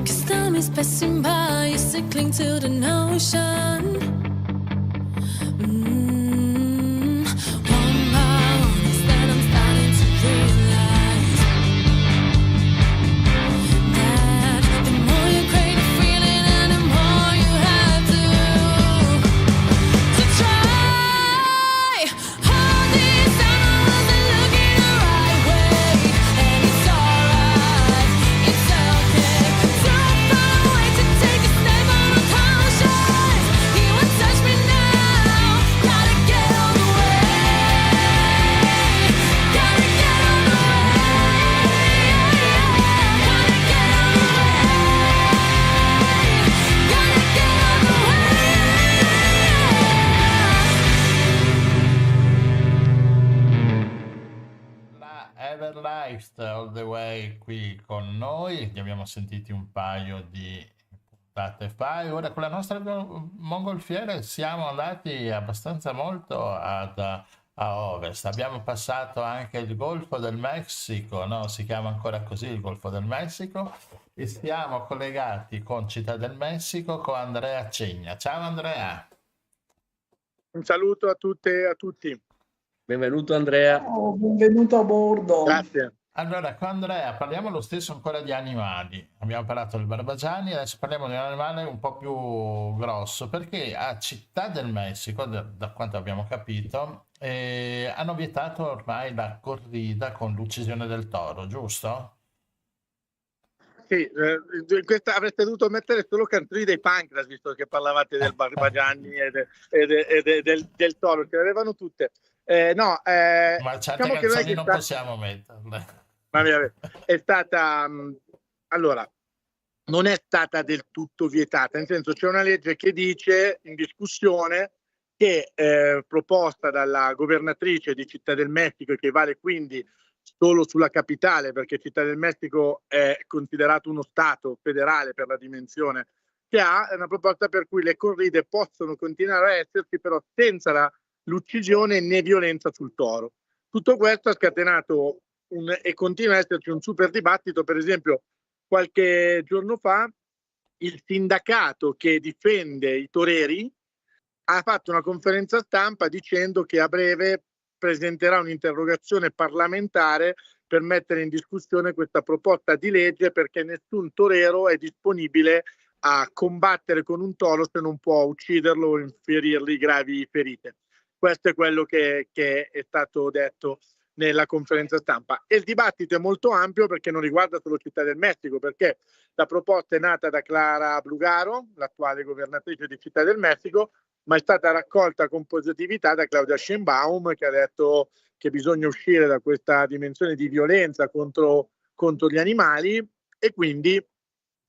'Cause time is passing by, used to cling to the notion. One by one, instead I'm starting to realize that the more you crave the feeling and the more you have to try. All this time I wasn't looking the right way, and it's alright, it's okay. Don't find a way to take a step on a conscience. You won't touch me now. Gotta get on the way. Gotta get on the way. Gotta get on the way. Gotta get on the way. La Everlast All the Way qui con noi, li abbiamo sentiti un paio di puntate fa e ora con la nostra mongolfiere siamo andati abbastanza molto a ovest. Abbiamo passato anche il Golfo del Messico, no? Si chiama ancora così il Golfo del Messico, e siamo collegati con Città del Messico con Andrea Cegna. Ciao Andrea. Un saluto a tutte e a tutti. Benvenuto Andrea. Oh, benvenuto a bordo. Grazie. Allora, con Andrea parliamo lo stesso ancora di animali. Abbiamo parlato del barbagianni, adesso parliamo di un animale un po' più grosso, perché a Città del Messico, da quanto abbiamo capito, hanno vietato ormai la corrida con l'uccisione del toro, giusto? Sì, questa avreste dovuto mettere solo canzoni dei Pancras, visto che parlavate del Barbagianni e del toro, che le avevano tutte. Ma certe diciamo che canzoni non possiamo metterle. È stata allora, non è stata del tutto vietata, nel senso c'è una legge che dice in discussione che proposta dalla governatrice di Città del Messico e che vale quindi solo sulla capitale, perché Città del Messico è considerato uno stato federale per la dimensione che ha, è una proposta per cui le corride possono continuare a esserci, però senza l'uccisione né violenza sul toro. Tutto questo ha scatenato e continua a esserci un super dibattito. Per esempio, qualche giorno fa il sindacato che difende i toreri ha fatto una conferenza stampa dicendo che a breve presenterà un'interrogazione parlamentare per mettere in discussione questa proposta di legge, perché nessun torero è disponibile a combattere con un toro se non può ucciderlo o inferirgli gravi ferite. Questo è quello che è stato detto nella conferenza stampa. E il dibattito è molto ampio perché non riguarda solo Città del Messico, perché la proposta è nata da Clara Brugaro, l'attuale governatrice di Città del Messico, ma è stata raccolta con positività da Claudia Sheinbaum, che ha detto che bisogna uscire da questa dimensione di violenza contro gli animali, e quindi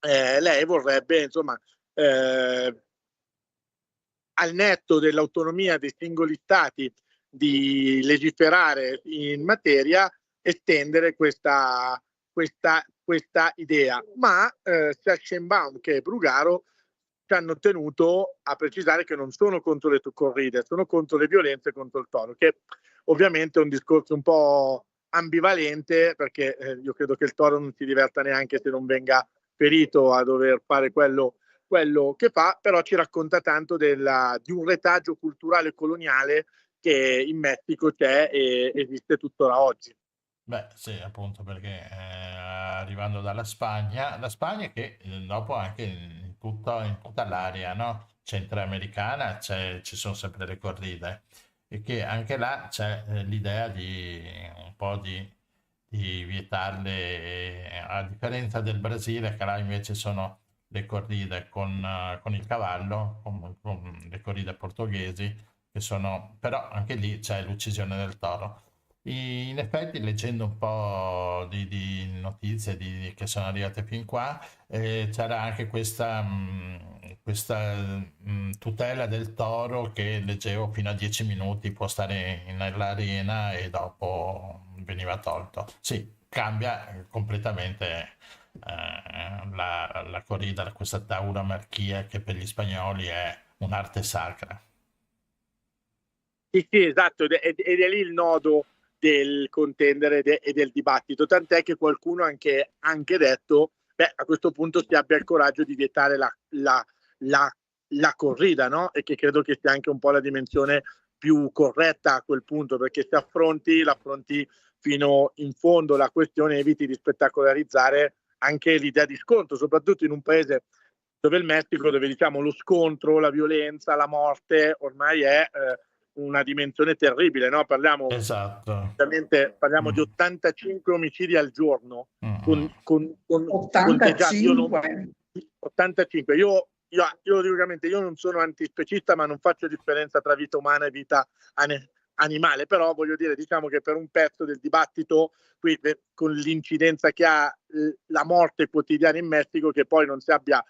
lei vorrebbe, insomma, al netto dell'autonomia dei singoli stati di legiferare in materia, estendere questa idea. Ma sia Sheinbaum che Brugaro ci hanno tenuto a precisare che non sono contro le corride, sono contro le violenze contro il toro, che ovviamente è un discorso un po' ambivalente, perché io credo che il toro non si diverta neanche se non venga ferito a dover fare quello che fa, però ci racconta tanto di un retaggio culturale coloniale che in Messico c'è e esiste tuttora oggi. Beh, sì, appunto, perché arrivando dalla Spagna, la Spagna che dopo anche in tutta l'area, no? Centroamericana ci sono sempre le corride, e che anche là c'è l'idea di un po' di vietarle, a differenza del Brasile, che là invece sono le corride con il cavallo, con le corride portoghesi, che sono, però anche lì c'è l'uccisione del toro. In effetti, leggendo un po' di notizie che sono arrivate fin qua, c'era anche questa tutela del toro, che leggevo fino a 10 minuti può stare nell'arena e dopo veniva tolto. Sì, cambia completamente la corrida, questa tauromarchia che per gli spagnoli è un'arte sacra. Sì, esatto, ed è lì il nodo del contendere e del dibattito, tant'è che qualcuno ha anche detto a questo punto si abbia il coraggio di vietare la corrida, no? E che credo che sia anche un po' la dimensione più corretta a quel punto, perché se l'affronti fino in fondo la questione, eviti di spettacolarizzare anche l'idea di scontro, soprattutto in un paese dove il Messico, dove diciamo lo scontro, la violenza, la morte ormai è una dimensione terribile, no? Parliamo Esatto. di 85 omicidi al giorno, con 85. 85. Io lo dico chiaramente, io non sono antispecista, ma non faccio differenza tra vita umana e vita animale, però voglio dire, diciamo che per un pezzo del dibattito qui, con l'incidenza che ha la morte quotidiana in Messico, che poi non si abbia,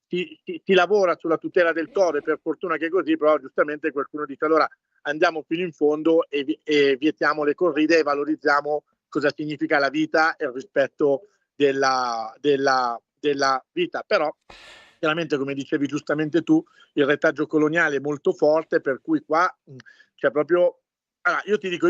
si lavora sulla tutela del toro, e per fortuna che è così, però giustamente qualcuno dice allora andiamo fino in fondo e vietiamo le corride e valorizziamo cosa significa la vita e il rispetto della vita. Però chiaramente, come dicevi giustamente tu, il retaggio coloniale è molto forte, per cui qua c'è proprio... Allora, io ti dico,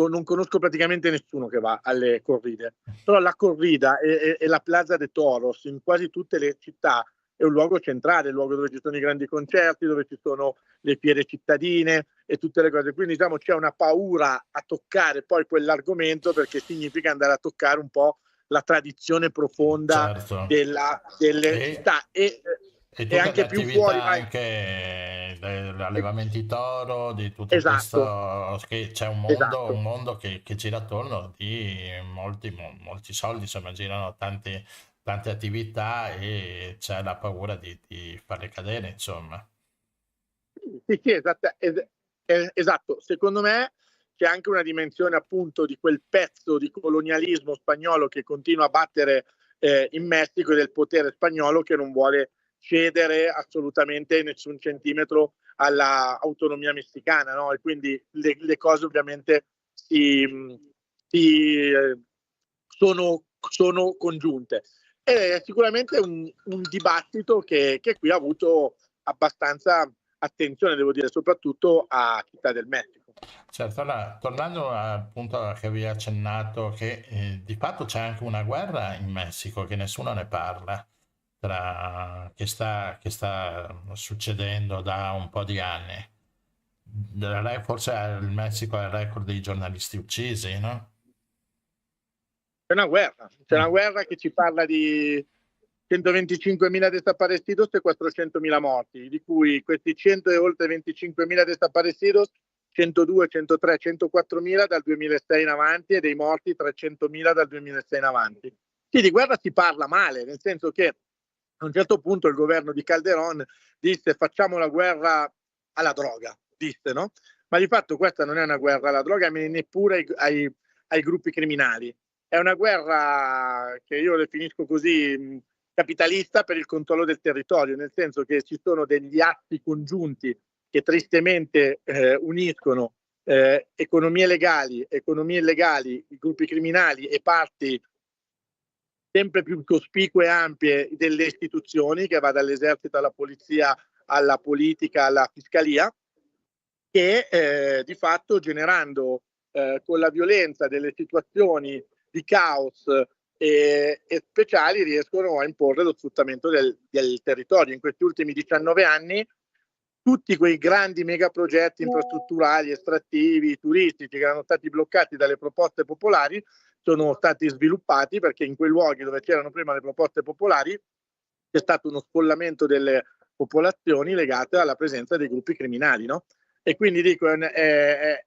non conosco praticamente nessuno che va alle corride, però la corrida e la Plaza de Toros in quasi tutte le città è un luogo centrale, il luogo dove ci sono i grandi concerti, dove ci sono le fiere cittadine e tutte le cose. Quindi diciamo c'è una paura a toccare poi quell'argomento, perché significa andare a toccare un po' la tradizione profonda Certo. delle città E tutte anche le più attività, fuori. anche gli allevamenti toro, di tutto Esatto. questo, che c'è un Esatto. mondo che gira attorno di molti soldi, insomma, girano tante attività e c'è la paura di farle cadere, insomma. Sì, esatto. Secondo me c'è anche una dimensione appunto di quel pezzo di colonialismo spagnolo che continua a battere in Messico, e del potere spagnolo che non vuole cedere assolutamente nessun centimetro all'autonomia messicana, no? E quindi le cose ovviamente sono congiunte. È sicuramente un dibattito che qui ha avuto abbastanza attenzione, devo dire, soprattutto a Città del Messico. Certo, allora, tornando al punto che avevi accennato, che di fatto c'è anche una guerra in Messico che nessuno ne parla, che sta succedendo da un po' di anni. Forse il Messico ha il record dei giornalisti uccisi, no? C'è una guerra che ci parla di 125.000 desaparecidos e 400.000 morti, di cui questi 100 e oltre 25.000 desaparecidos, 102, 103, 104.000 dal 2006 in avanti, e dei morti 300.000 dal 2006 in avanti. Sì, di guerra si parla male, nel senso che a un certo punto il governo di Calderón disse facciamo la guerra alla droga, disse, no? Ma di fatto questa non è una guerra alla droga, neppure ai gruppi criminali. È una guerra che io definisco così capitalista per il controllo del territorio, nel senso che ci sono degli atti congiunti che tristemente uniscono economie legali, economie illegali, i gruppi criminali e parti sempre più cospicue e ampie delle istituzioni, che va dall'esercito alla polizia, alla politica, alla fiscalia, che di fatto generando con la violenza delle situazioni di caos e speciali riescono a imporre lo sfruttamento del territorio. In questi ultimi 19 anni tutti quei grandi megaprogetti infrastrutturali, estrattivi, turistici che erano stati bloccati dalle proposte popolari sono stati sviluppati, perché in quei luoghi dove c'erano prima le proposte popolari c'è stato uno sfollamento delle popolazioni legate alla presenza dei gruppi criminali, no? E quindi dico,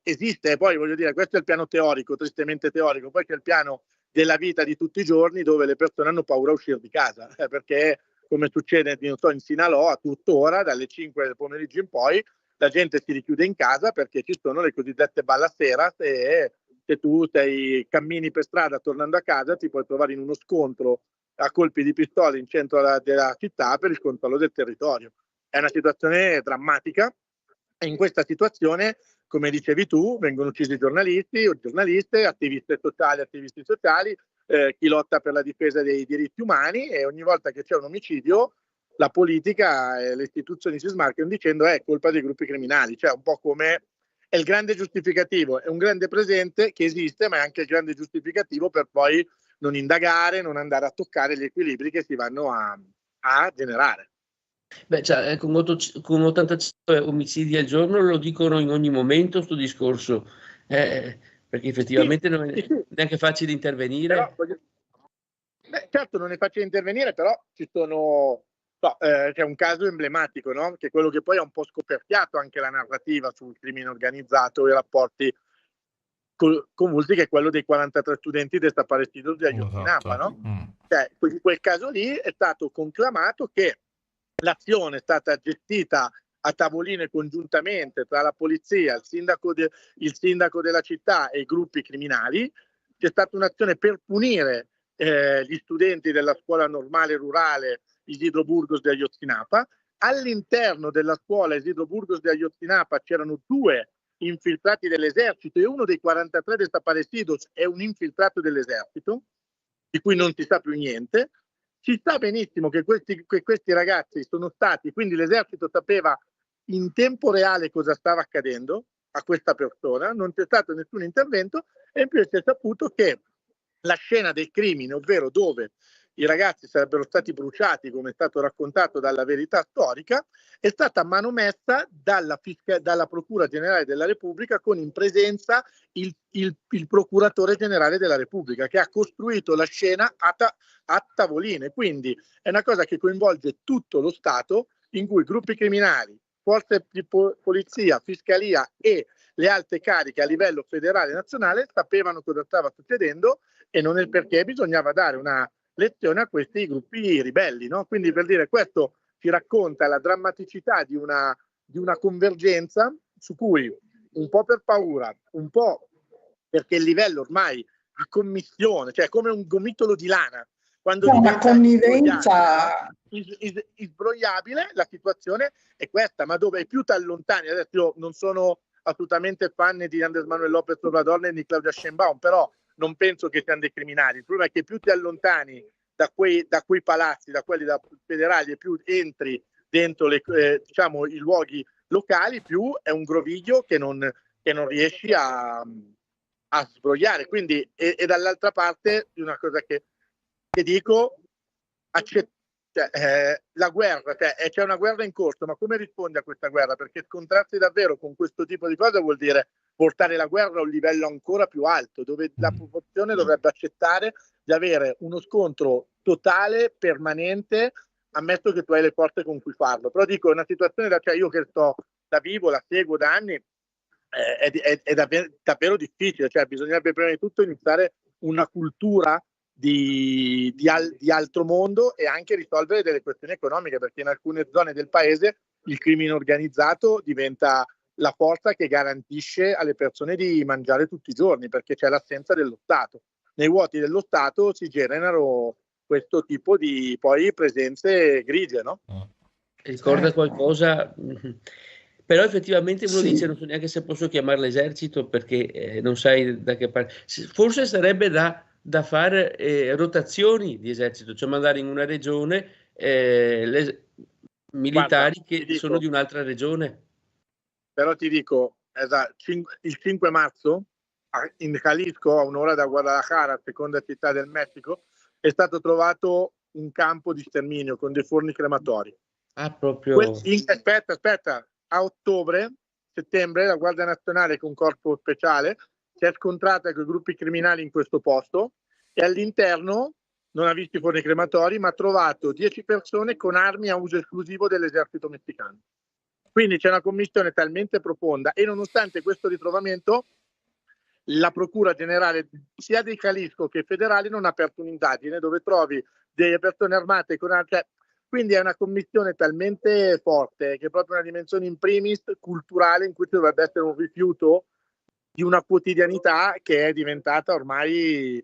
esiste, poi voglio dire, questo è il piano teorico, tristemente teorico, poi c'è il piano della vita di tutti i giorni, dove le persone hanno paura a uscire di casa, perché come succede non so, in Sinaloa, tuttora dalle 5 del pomeriggio in poi la gente si richiude in casa perché ci sono le cosiddette balacera, e se tu cammini per strada tornando a casa ti puoi trovare in uno scontro a colpi di pistola in centro della città per il controllo del territorio. È una situazione drammatica, e in questa situazione, come dicevi tu, vengono uccisi giornalisti o giornaliste, attivisti sociali, chi lotta per la difesa dei diritti umani, e ogni volta che c'è un omicidio la politica e le istituzioni si smarcano dicendo è colpa dei gruppi criminali, cioè un po' come è il grande giustificativo, è un grande presente che esiste, ma è anche il grande giustificativo per poi non indagare, non andare a toccare gli equilibri che si vanno a generare. Beh, cioè, con 85 omicidi al giorno lo dicono in ogni momento sto discorso, perché effettivamente non è Sì. neanche facile intervenire. Però, certo non è facile intervenire, però ci sono, c'è un caso emblematico, no? Che è quello che poi ha un po' scoperchiato anche la narrativa sul crimine organizzato e i rapporti convulsi, che è quello dei 43 studenti desaparecidos di Ayotzinapa, Esatto. no? Cioè, in quel caso lì è stato conclamato che l'azione è stata gestita a tavolino congiuntamente tra la polizia, il sindaco della città e i gruppi criminali. C'è stata un'azione per punire gli studenti della scuola normale rurale Isidro Burgos di Ayotzinapa. All'interno della scuola Isidro Burgos di Ayotzinapa c'erano 2 infiltrati dell'esercito e uno dei 43 desaparecidos è un infiltrato dell'esercito, di cui non si sa più niente. Si sa benissimo che questi ragazzi sono stati, quindi l'esercito sapeva in tempo reale cosa stava accadendo a questa persona, non c'è stato nessun intervento, e in più si è saputo che la scena del crimine, ovvero dove i ragazzi sarebbero stati bruciati, come è stato raccontato dalla Verità Storica, è stata manomessa dalla Procura Generale della Repubblica, con in presenza il Procuratore Generale della Repubblica, che ha costruito la scena a tavoline. Quindi è una cosa che coinvolge tutto lo Stato, in cui gruppi criminali, forze di polizia, fiscalia e le alte cariche a livello federale e nazionale sapevano cosa stava succedendo, e non è perché bisognava dare una lezione a questi gruppi ribelli, no? Quindi, per dire, questo ci racconta la drammaticità di una convergenza su cui, un po' per paura, un po' perché il livello ormai di commissione, cioè come un gomitolo di lana, quando una connivenza sbrogliabile, la situazione è questa. Ma dove più ti allontani, adesso io non sono assolutamente fan di Andrés Manuel López Obrador né di Claudia Sheinbaum, però non penso che siano dei criminali. Il problema è che più ti allontani da quei palazzi, da quelli federali, e più entri dentro diciamo, i luoghi locali, più è un groviglio che non riesci a sbrogliare. Quindi, e dall'altra parte, una cosa che dico, la guerra, c'è una guerra in corso, ma come rispondi a questa guerra? Perché scontrarsi davvero con questo tipo di cose vuol dire portare la guerra a un livello ancora più alto, dove la popolazione dovrebbe accettare di avere uno scontro totale, permanente, ammesso che tu hai le forze con cui farlo. Però dico, è una situazione io che la vivo, la seguo da anni, è davvero difficile. Cioè, bisognerebbe prima di tutto iniziare una cultura di altro mondo, e anche risolvere delle questioni economiche, perché in alcune zone del paese il crimine organizzato diventa la forza che garantisce alle persone di mangiare tutti i giorni, perché c'è l'assenza dello Stato. Nei vuoti dello Stato si generano questo tipo di poi presenze grigie, no? Ricorda qualcosa? Però effettivamente uno Sì. dice, non so neanche se posso chiamare l'esercito, perché non sai da che parte. Forse sarebbe da fare rotazioni di esercito, cioè mandare in una regione militari. Guarda, che sono di un'altra regione. Però ti dico, il 5 marzo in Jalisco, a un'ora da Guadalajara, seconda città del Messico, è stato trovato un campo di sterminio con dei forni crematori. Proprio. Aspetta, a settembre, la Guardia Nazionale con corpo speciale si è scontrata con i gruppi criminali in questo posto, e all'interno non ha visto i forni crematori, ma ha trovato 10 persone con armi a uso esclusivo dell'esercito messicano. Quindi c'è una commissione talmente profonda, e nonostante questo ritrovamento, la Procura Generale sia di Jalisco che federali non ha aperto un'indagine, dove trovi delle persone armate con quindi è una commissione talmente forte che è proprio una dimensione in primis culturale, in cui dovrebbe essere un rifiuto di una quotidianità che è diventata ormai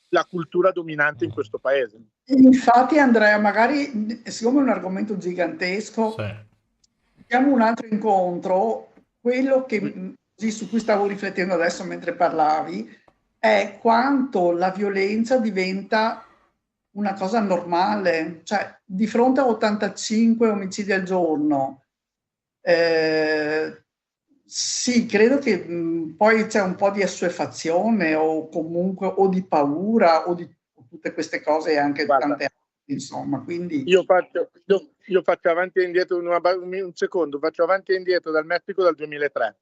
la cultura dominante in questo paese. Infatti, Andrea, magari, siccome è un argomento gigantesco, facciamo un altro incontro. Quello che su cui stavo riflettendo adesso mentre parlavi è quanto la violenza diventa una cosa normale. Cioè, di fronte a 85 omicidi al giorno, Sì, credo che poi c'è un po' di assuefazione o comunque o di paura o di tutte queste cose e anche Guarda, tante altre, insomma, quindi io faccio avanti e indietro un secondo, faccio avanti e indietro dal Messico dal 2003.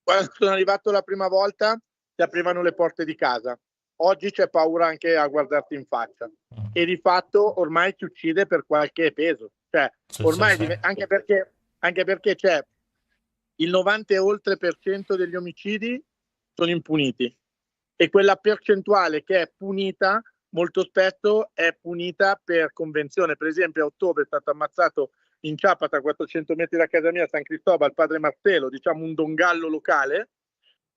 Quando sono arrivato la prima volta ti aprivano le porte di casa. Oggi c'è paura anche a guardarti in faccia e di fatto ormai ti uccide per qualche peso. Cioè, Sì, ormai sì, sì. anche perché c'è il 90 e oltre per cento degli omicidi sono impuniti e quella percentuale che è punita molto spesso è punita per convenzione. Per esempio a ottobre è stato ammazzato in Ciapata, a 400 metri da casa mia, a San Cristobal, padre Marcello, diciamo un dongallo locale.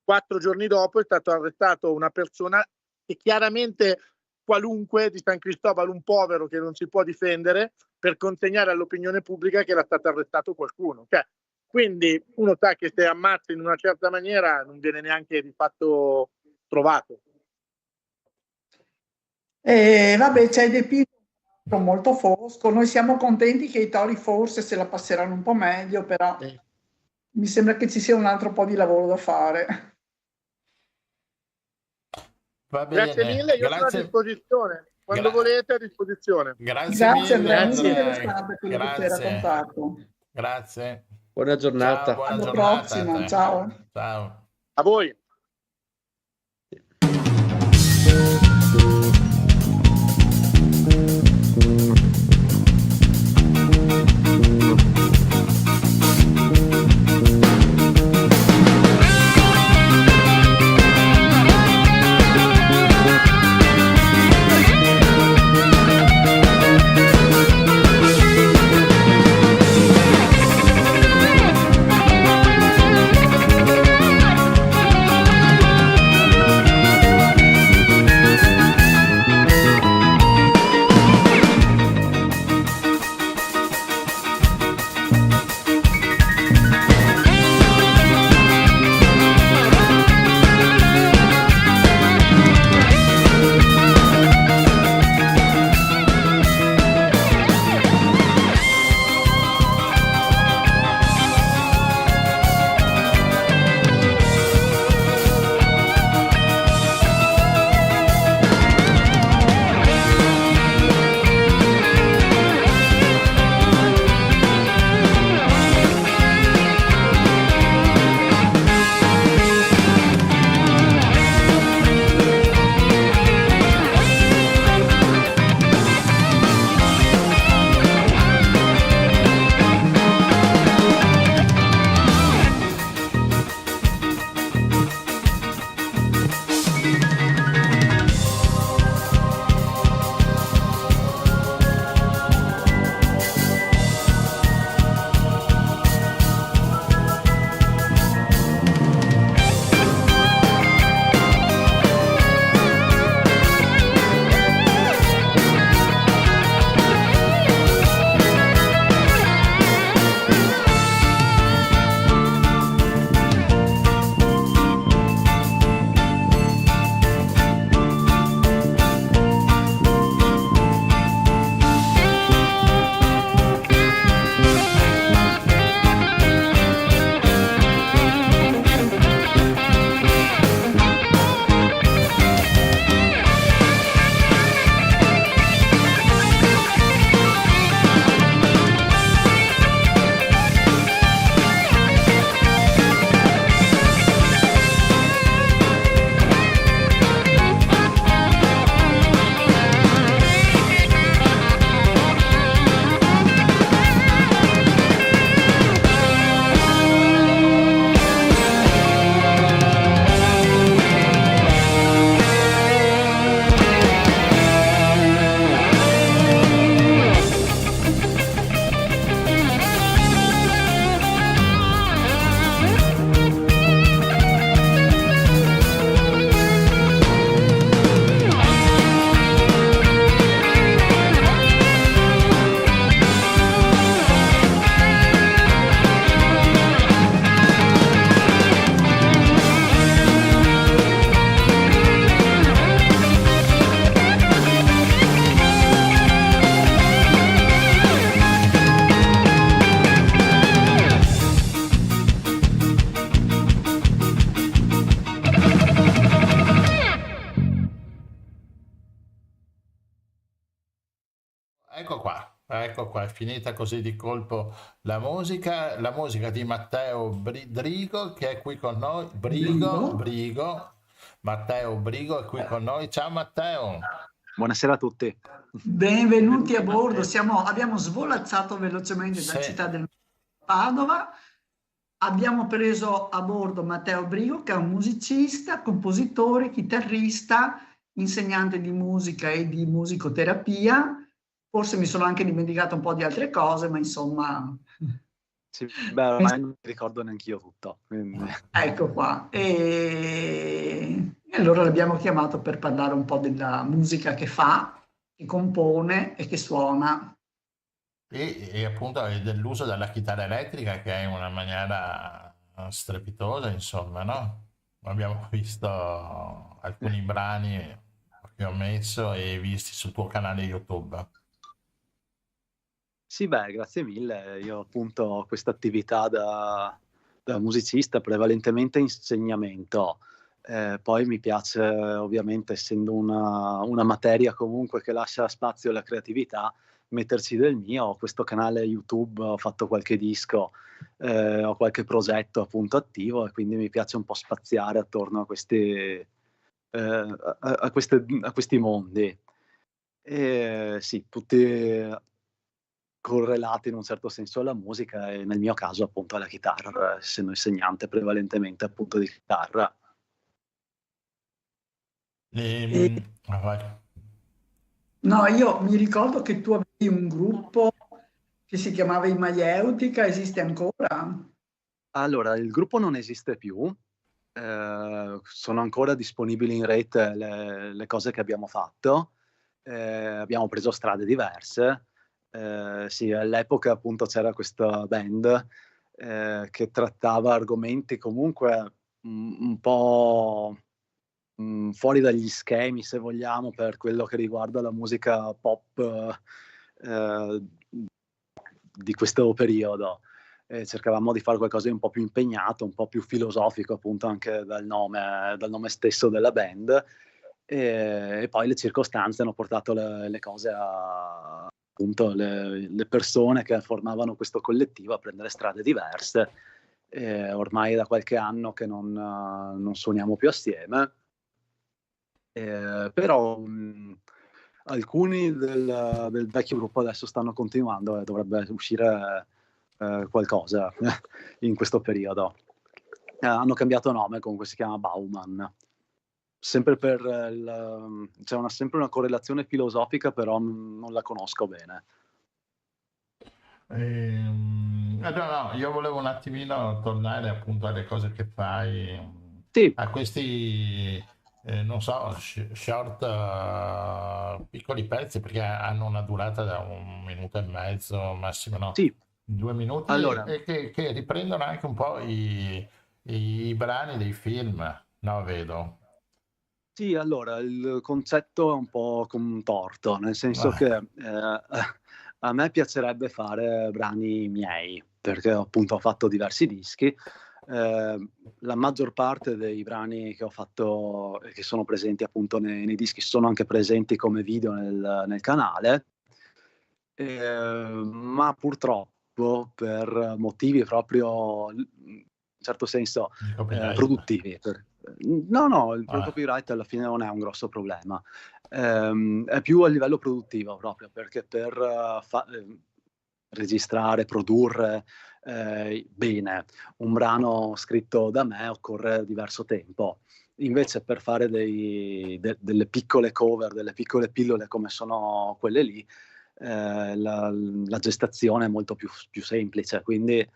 4 giorni dopo è stato arrestato una persona che chiaramente qualunque di San Cristobal, un povero che non si può difendere, per consegnare all'opinione pubblica che era stato arrestato qualcuno. Cioè, quindi uno sa che se ammazza in una certa maniera non viene neanche di fatto trovato. vabbè, c'è dei piccoli molto fosco. Noi siamo contenti che i tori forse se la passeranno un po' meglio, però mi sembra che ci sia un altro po' di lavoro da fare. Va bene. Grazie mille, io sono a Grazie. disposizione. Quando volete a disposizione. Grazie Grazie mille, Andrea, molto Andrea. interessante quello che ci hai Grazie. raccontato. Grazie. Buona giornata. Ciao, buona Alla giornata a prossima, te. ciao. Ciao. A voi. Ecco qua, è finita così di colpo la musica di Matteo Drigo che è qui con noi. Brigo, Matteo Brigo è qui con noi. Ciao Matteo. Buonasera a tutti. Benvenuti a bordo. Abbiamo svolazzato velocemente da Sì. Città del Padova. Abbiamo preso a bordo Matteo Brigo, che è un musicista, compositore, chitarrista, insegnante di musica e di musicoterapia. Forse mi sono anche dimenticato un po' di altre cose, ma insomma, Sì, beh, ormai non mi ricordo neanch'io tutto. quindi- ecco qua. E allora l'abbiamo chiamato per parlare un po' della musica che fa, che compone e che suona. E appunto dell'uso della chitarra elettrica che è in una maniera strepitosa, insomma, no? Abbiamo visto alcuni brani che ho messo e visti sul tuo canale YouTube. Sì, beh, grazie mille. Io appunto ho questa attività da musicista, prevalentemente insegnamento. Poi mi piace, ovviamente, essendo una materia comunque che lascia spazio alla creatività, metterci del mio. Ho questo canale YouTube, ho fatto qualche disco, ho qualche progetto appunto attivo e quindi mi piace un po' spaziare attorno a questi mondi. E sì, tutti correlati in un certo senso alla musica e nel mio caso appunto alla chitarra, essendo insegnante prevalentemente appunto di chitarra. Vai. No, io mi ricordo che tu avevi un gruppo che si chiamava I Maieutica, esiste ancora? Allora, il gruppo non esiste più, sono ancora disponibili in rete le cose che abbiamo fatto, abbiamo preso strade diverse. Sì, all'epoca appunto c'era questa band che trattava argomenti comunque un po' fuori dagli schemi, se vogliamo, per quello che riguarda la musica pop di questo periodo. Cercavamo di fare qualcosa di un po' più impegnato, un po' più filosofico, appunto anche dal nome stesso della band. E poi le circostanze hanno portato le cose a appunto le persone che formavano questo collettivo a prendere strade diverse. Ormai è da qualche anno che non suoniamo più assieme. Però alcuni del vecchio gruppo adesso stanno continuando e dovrebbe uscire qualcosa in questo periodo. Hanno cambiato nome, comunque si chiama Bauman. Sempre c'è sempre una correlazione filosofica, però non la conosco bene. No, io volevo un attimino tornare appunto alle cose che fai, Sì, a questi, non so, short, piccoli pezzi, perché hanno una durata da 1 minuto e mezzo, massimo no, sì. 2 minuti, Allora, e che riprendono anche un po' i brani dei film, no, vedo. sì, allora il concetto è un po' contorto, nel senso che a me piacerebbe fare brani miei, perché appunto ho fatto diversi dischi. La maggior parte dei brani che ho fatto e che sono presenti appunto nei dischi sono anche presenti come video nel canale, ma purtroppo per motivi proprio, in certo senso, Di copyright. produttivi. No, il Ah. copyright alla fine non è un grosso problema. È più a livello produttivo proprio, perché per registrare, produrre bene un brano scritto da me occorre diverso tempo. Invece per fare delle piccole cover, delle piccole pillole come sono quelle lì, la gestazione è molto più semplice, quindi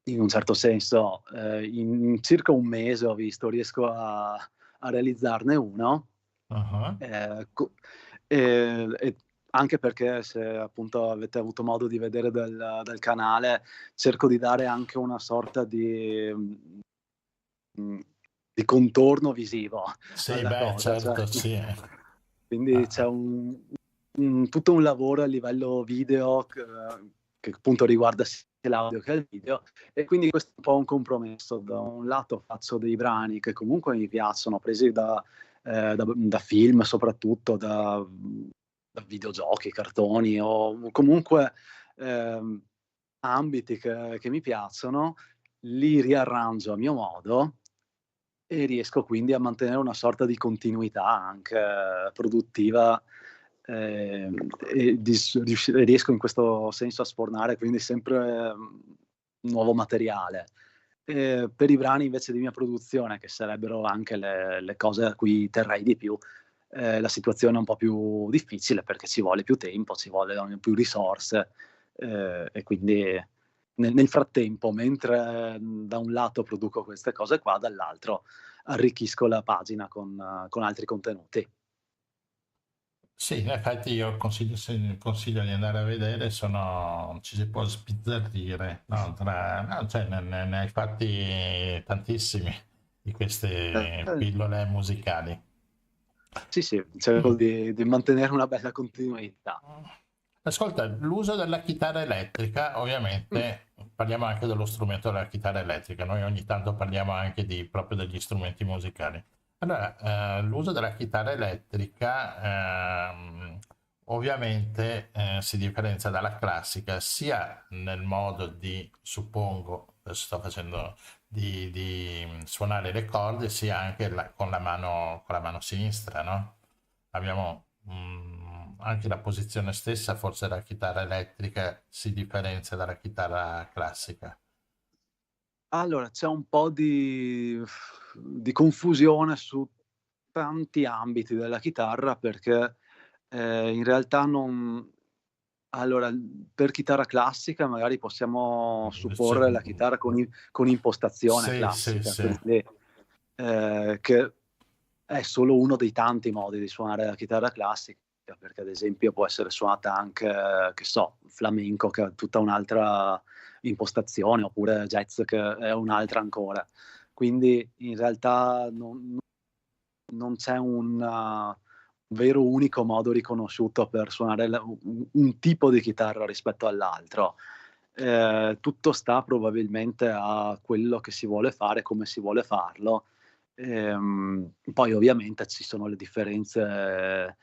in un certo senso in circa un mese riesco a realizzarne uno. Ah. E anche perché, se appunto avete avuto modo di vedere dal canale, cerco di dare anche una sorta di contorno visivo Sì, alla beh, cosa, certo, cioè, sì. quindi c'è tutto un lavoro a livello video che appunto riguarda sia l'audio che il video, e quindi questo è un po' un compromesso. Da un lato faccio dei brani che comunque mi piacciono, presi da film, soprattutto da videogiochi, cartoni o comunque ambiti che mi piacciono, li riarrangio a mio modo e riesco quindi a mantenere una sorta di continuità anche produttiva, e riesco in questo senso a sfornare quindi sempre nuovo materiale. Per i brani invece di mia produzione, che sarebbero anche le cose a cui terrei di più, la situazione è un po' più difficile perché ci vuole più tempo, ci vogliono più risorse, e quindi nel frattempo, mentre da un lato produco queste cose qua, dall'altro arricchisco la pagina con altri contenuti. Sì, in effetti io consiglio di andare a vedere, ci si può sbizzarrire, no? No, cioè, ne hai fatti tantissimi di queste pillole musicali. Sì, cerco di mantenere una bella continuità. Ascolta, l'uso della chitarra elettrica, ovviamente parliamo anche dello strumento della chitarra elettrica, noi ogni tanto parliamo anche proprio degli strumenti musicali. Allora, l'uso della chitarra elettrica ovviamente si differenzia dalla classica sia nel modo di, suppongo, adesso sto facendo, di suonare le corde, sia anche con la mano sinistra, no? Abbiamo anche la posizione stessa, forse la chitarra elettrica si differenzia dalla chitarra classica. Allora, c'è un po' di confusione su tanti ambiti della chitarra perché in realtà non... Allora, per chitarra classica magari possiamo supporre la chitarra con impostazione Sì, classica, sì. quindi, che è solo uno dei tanti modi di suonare la chitarra classica, perché ad esempio può essere suonata anche, che so, flamenco, che ha tutta un'altra impostazione, oppure jazz, che è un'altra ancora. Quindi in realtà non c'è un vero unico modo riconosciuto per suonare un tipo di chitarra rispetto all'altro. Tutto sta probabilmente a quello che si vuole fare, come si vuole farlo. Poi ovviamente ci sono le differenze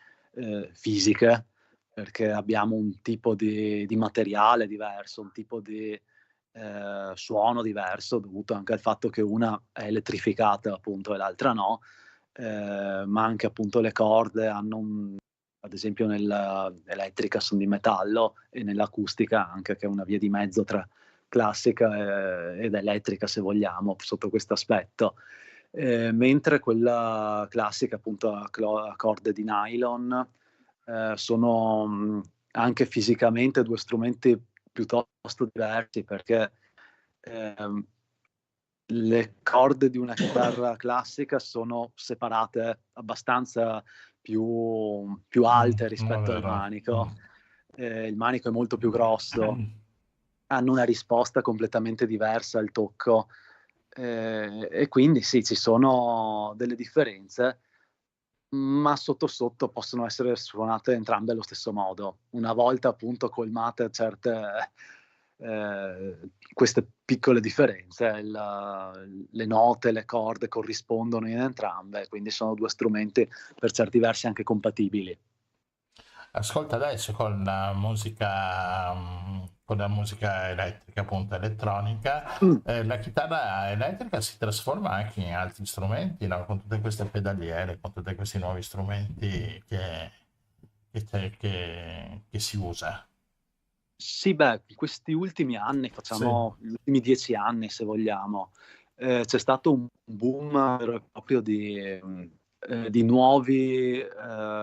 fisiche, perché abbiamo un tipo di materiale diverso, un tipo di suono diverso, dovuto anche al fatto che una è elettrificata appunto e l'altra no, ma anche appunto le corde hanno ad esempio nell'elettrica sono di metallo e nell'acustica anche, che è una via di mezzo tra classica ed elettrica, se vogliamo, sotto questo aspetto. Mentre quella classica appunto a corde di nylon sono anche fisicamente due strumenti piuttosto diversi, perché le corde di una chitarra classica sono separate abbastanza più alte rispetto al manico. Il manico è molto più grosso, hanno una risposta completamente diversa al tocco, e quindi sì, ci sono delle differenze, ma sotto sotto possono essere suonate entrambe allo stesso modo. Una volta appunto colmate queste piccole differenze, le note, le corde corrispondono in entrambe, quindi sono due strumenti per certi versi anche compatibili. Ascolta, adesso con la musica elettrica, appunto elettronica, la chitarra elettrica si trasforma anche in altri strumenti, no? Con tutte queste pedaliere, con tutti questi nuovi strumenti che si usa. Sì, beh, questi ultimi anni, facciamo gli ultimi 10 anni se vogliamo, c'è stato un boom vero e proprio di nuovi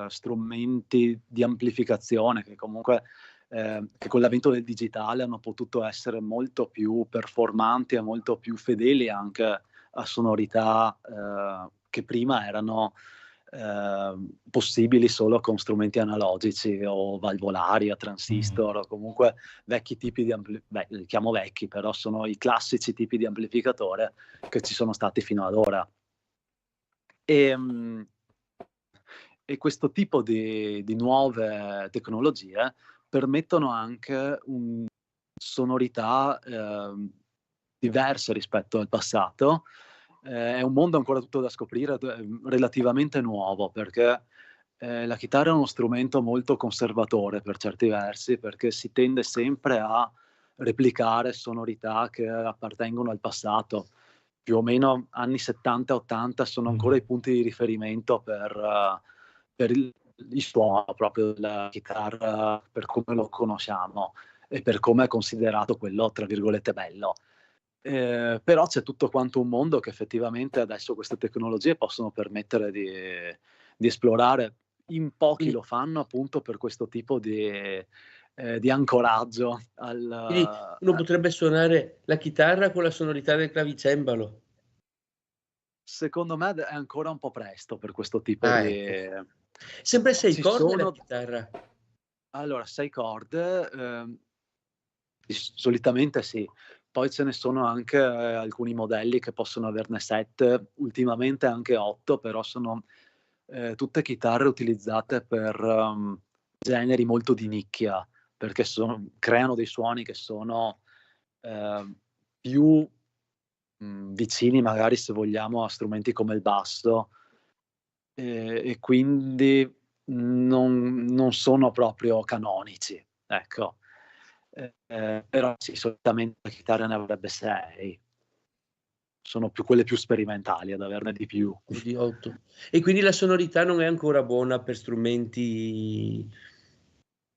strumenti di amplificazione che comunque che con l'avvento del digitale hanno potuto essere molto più performanti e molto più fedeli anche a sonorità che prima erano possibili solo con strumenti analogici o valvolari a transistor o comunque vecchi tipi di li chiamo vecchi, però sono i classici tipi di amplificatore che ci sono stati fino ad ora. E questo tipo di nuove tecnologie permettono anche sonorità diverse rispetto al passato. È un mondo ancora tutto da scoprire, relativamente nuovo, perché La chitarra è uno strumento molto conservatore per certi versi, perché si tende sempre a replicare sonorità che appartengono al passato. Più o meno anni 70 e 80 sono ancora i punti di riferimento per il suono proprio della chitarra, per come lo conosciamo e per come è considerato quello, tra virgolette, bello. Però c'è tutto quanto un mondo che effettivamente adesso queste tecnologie possono permettere di esplorare. In pochi Quindi, lo fanno appunto per questo tipo di ancoraggio quindi uno potrebbe suonare la chitarra con la sonorità del clavicembalo. secondo me è ancora un po' presto per questo tipo Ah, di... ecco. Sempre 6 Ci corde la sono, chitarra. allora, 6 corde, solitamente sì. Poi ce ne sono anche alcuni modelli che possono averne 7, ultimamente anche 8, però sono tutte chitarre utilizzate per generi molto di nicchia, perché creano dei suoni che sono più vicini magari, se vogliamo, a strumenti come il basso, e quindi non sono proprio canonici, ecco. Però sì, solitamente la chitarra ne avrebbe 6. Sono quelle più sperimentali ad averne di più. Di 8. E quindi la sonorità non è ancora buona per strumenti.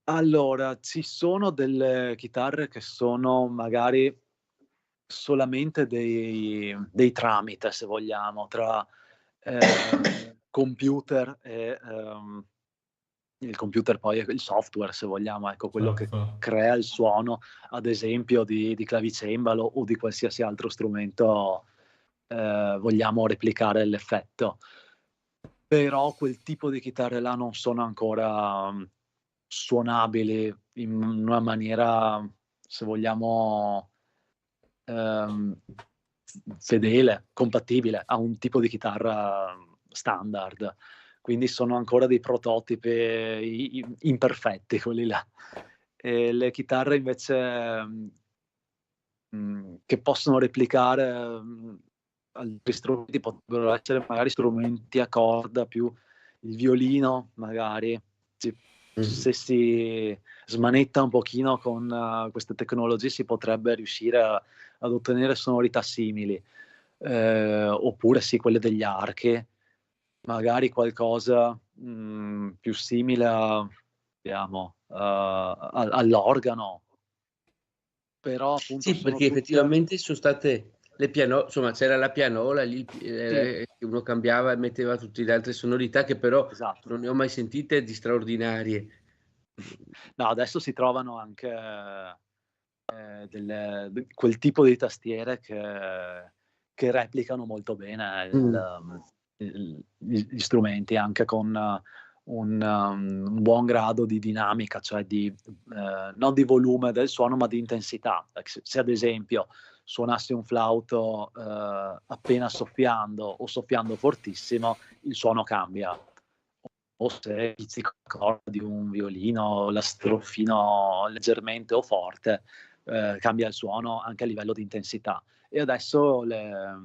Allora, ci sono delle chitarre che sono magari solamente dei tramite, se vogliamo, tra computer e il computer poi è il software, se vogliamo, ecco, quello che Certo. crea il suono, ad esempio di clavicembalo o di qualsiasi altro strumento vogliamo replicare l'effetto. Però quel tipo di chitarre là non sono ancora suonabili in una maniera, se vogliamo, fedele, compatibile a un tipo di chitarra standard. Quindi sono ancora dei prototipi imperfetti quelli là. E le chitarre invece che possono replicare altri strumenti potrebbero essere magari strumenti a corda, più il violino magari. Se si smanetta un pochino con queste tecnologie si potrebbe riuscire ad ottenere sonorità simili, oppure sì, quelle degli archi, magari qualcosa più simile all'organo, però appunto Sì, sono perché tutte... effettivamente sono state le insomma c'era la pianola lì, Sì, che uno cambiava e metteva tutte le altre sonorità che però esatto. non ne ho mai sentite di straordinarie. No, adesso si trovano anche quel tipo di tastiere che replicano molto bene gli strumenti, anche con un buon grado di dinamica, cioè non di volume del suono, ma di intensità. Se ad esempio suonassi un flauto appena soffiando o soffiando fortissimo, il suono cambia. O se pizzico la corda di un violino, la strofino leggermente o forte, cambia il suono anche a livello di intensità. E adesso le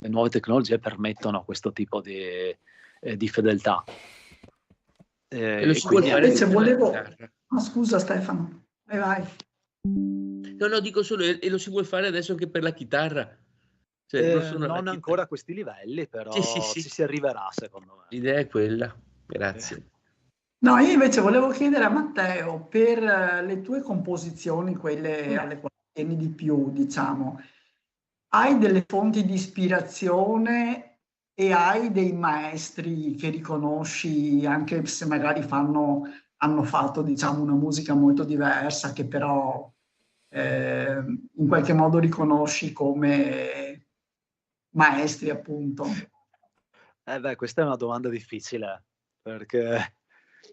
nuove tecnologie permettono questo tipo di fedeltà. E lo E si vuol quindi fare Invece anche per la volevo... chitarra. Ah, scusa Stefano, vai. No, dico solo, e lo si vuol fare adesso anche per la chitarra. Cioè, uno suona la non chitarra. ancora a questi livelli, però Sì. ci si arriverà, secondo me. L'idea è quella. Grazie. No, io invece volevo chiedere a Matteo, per le tue composizioni, quelle alle quali tieni di più, diciamo, hai delle fonti di ispirazione e hai dei maestri che riconosci, anche se magari hanno fatto, diciamo, una musica molto diversa, che però in qualche modo riconosci come maestri, appunto. Questa è una domanda difficile, perché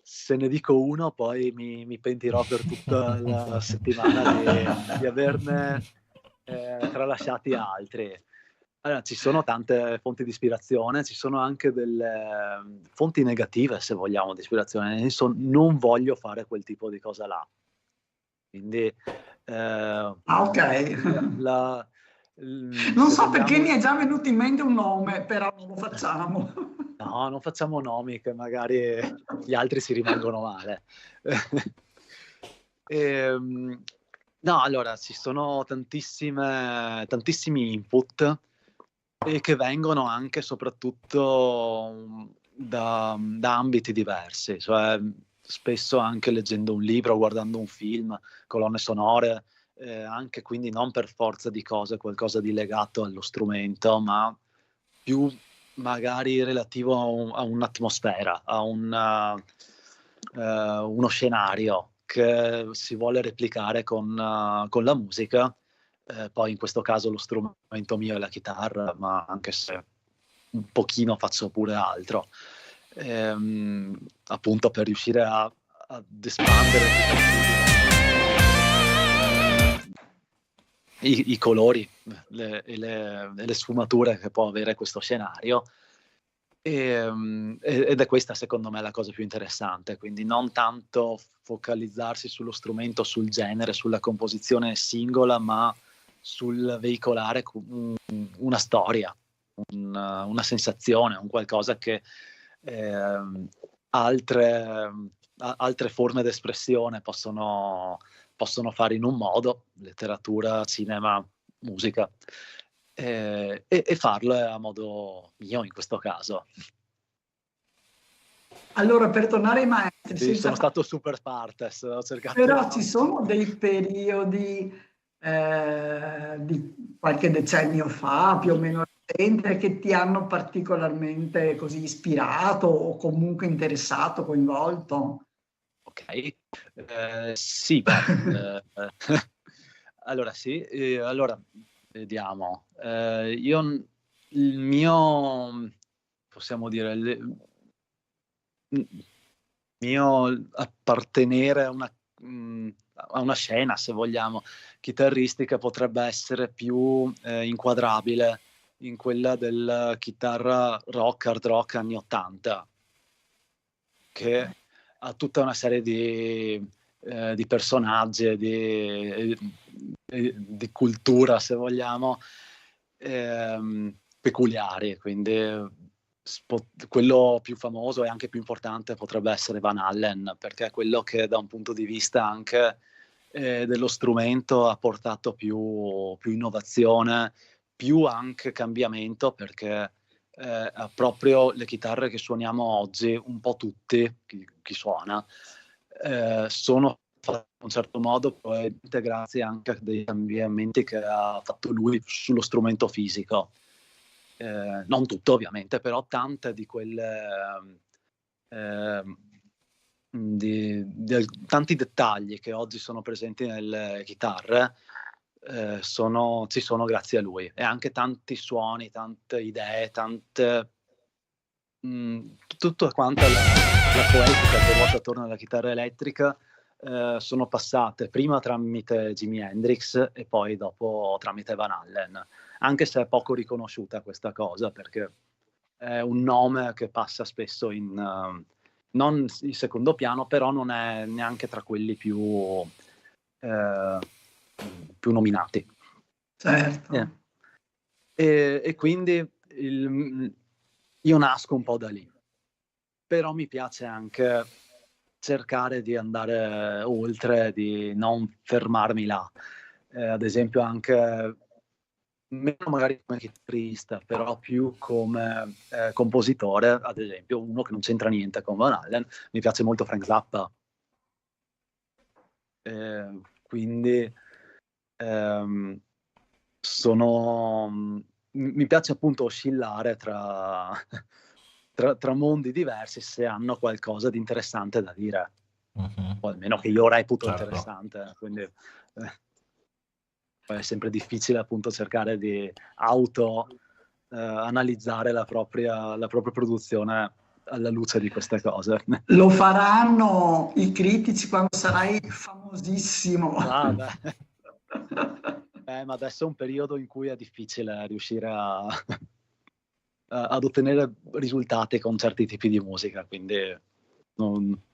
se ne dico uno poi mi pentirò per tutta la settimana di averne tralasciati altri. Allora, ci sono tante fonti di ispirazione, ci sono anche delle fonti negative, se vogliamo, di ispirazione. Nel senso, non voglio fare quel tipo di cosa là. Quindi Ah, ok. Non Se so perché mi vogliamo, è già venuto in mente un nome, però non lo facciamo. no, non facciamo nomi che magari gli altri si rimangono male. No, allora ci sono tantissimi input e che vengono anche soprattutto da ambiti diversi, cioè spesso anche leggendo un libro, guardando un film, colonne sonore, anche quindi non per forza di cose qualcosa di legato allo strumento, ma più magari relativo a un'atmosfera, a uno scenario che si vuole replicare con la musica. Poi in questo caso lo strumento mio è la chitarra, ma anche se un pochino faccio pure altro, appunto per riuscire ad espandere i colori e le sfumature che può avere questo scenario. Ed è questa secondo me la cosa più interessante, quindi non tanto focalizzarsi sullo strumento, sul genere, sulla composizione singola, ma sul veicolare una storia, una sensazione, un qualcosa che altre forme d'espressione possono fare in un modo, letteratura, cinema, musica, e farlo a modo mio in questo caso. Allora, per tornare ai maestri, Sì, senza sono stato super partes, ho cercato però ci sono dei periodi di qualche decennio fa, più o meno recente, che ti hanno particolarmente così ispirato o comunque interessato, coinvolto? Ok, sì, allora sì, allora vediamo. Io il mio, possiamo dire, il mio appartenere a una scena, se vogliamo, chitarristica potrebbe essere più inquadrabile in quella del chitarra rock, hard rock anni 80, che ha tutta una serie di personaggi, di cultura, se vogliamo, peculiari. Quindi quello più famoso e anche più importante potrebbe essere Van Halen, perché è quello che da un punto di vista anche dello strumento ha portato più innovazione, più anche cambiamento, perché proprio le chitarre che suoniamo oggi, un po' tutti, chi suona, sono fatte in un certo modo, probabilmente grazie anche a dei cambiamenti che ha fatto lui sullo strumento fisico. Non tutto ovviamente, però tante di quelle tanti dettagli che oggi sono presenti nelle chitarre ci sono grazie a lui, e anche tanti suoni, tante idee, tutta quanta la poetica che ruota attorno alla chitarra elettrica sono passate prima tramite Jimi Hendrix e poi dopo tramite Van Halen, anche se è poco riconosciuta questa cosa, perché è un nome che passa spesso non in secondo piano, però non è neanche tra quelli più nominati. Certo. E quindi io nasco un po' da lì, però mi piace anche cercare di andare oltre, di non fermarmi là. Ad esempio anche meno magari come chitarrista, però più come compositore, ad esempio uno che non c'entra niente con Van Halen, mi piace molto Frank Zappa. Quindi mi piace appunto oscillare tra mondi diversi, se hanno qualcosa di interessante da dire, o almeno che io reputo interessante. Quindi è sempre difficile appunto cercare di analizzare la propria produzione alla luce di queste cose. Lo faranno i critici quando sarai famosissimo. Ma adesso è un periodo in cui è difficile riuscire ad ottenere risultati con certi tipi di musica, quindi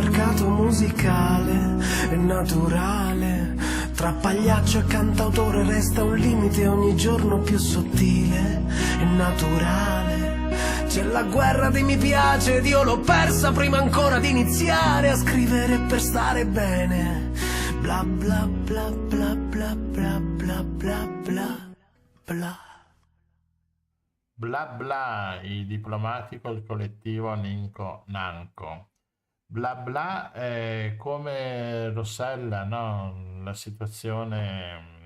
mercato musicale è naturale. Tra pagliaccio e cantautore resta un limite ogni giorno più sottile e naturale. C'è la guerra di mi piace ed io l'ho persa prima ancora di iniziare a scrivere per stare bene. Bla bla bla bla bla bla bla bla bla bla. Bla bla, il diplomatico, il collettivo Ninco Nanco. Bla bla è come Rossella, no? La situazione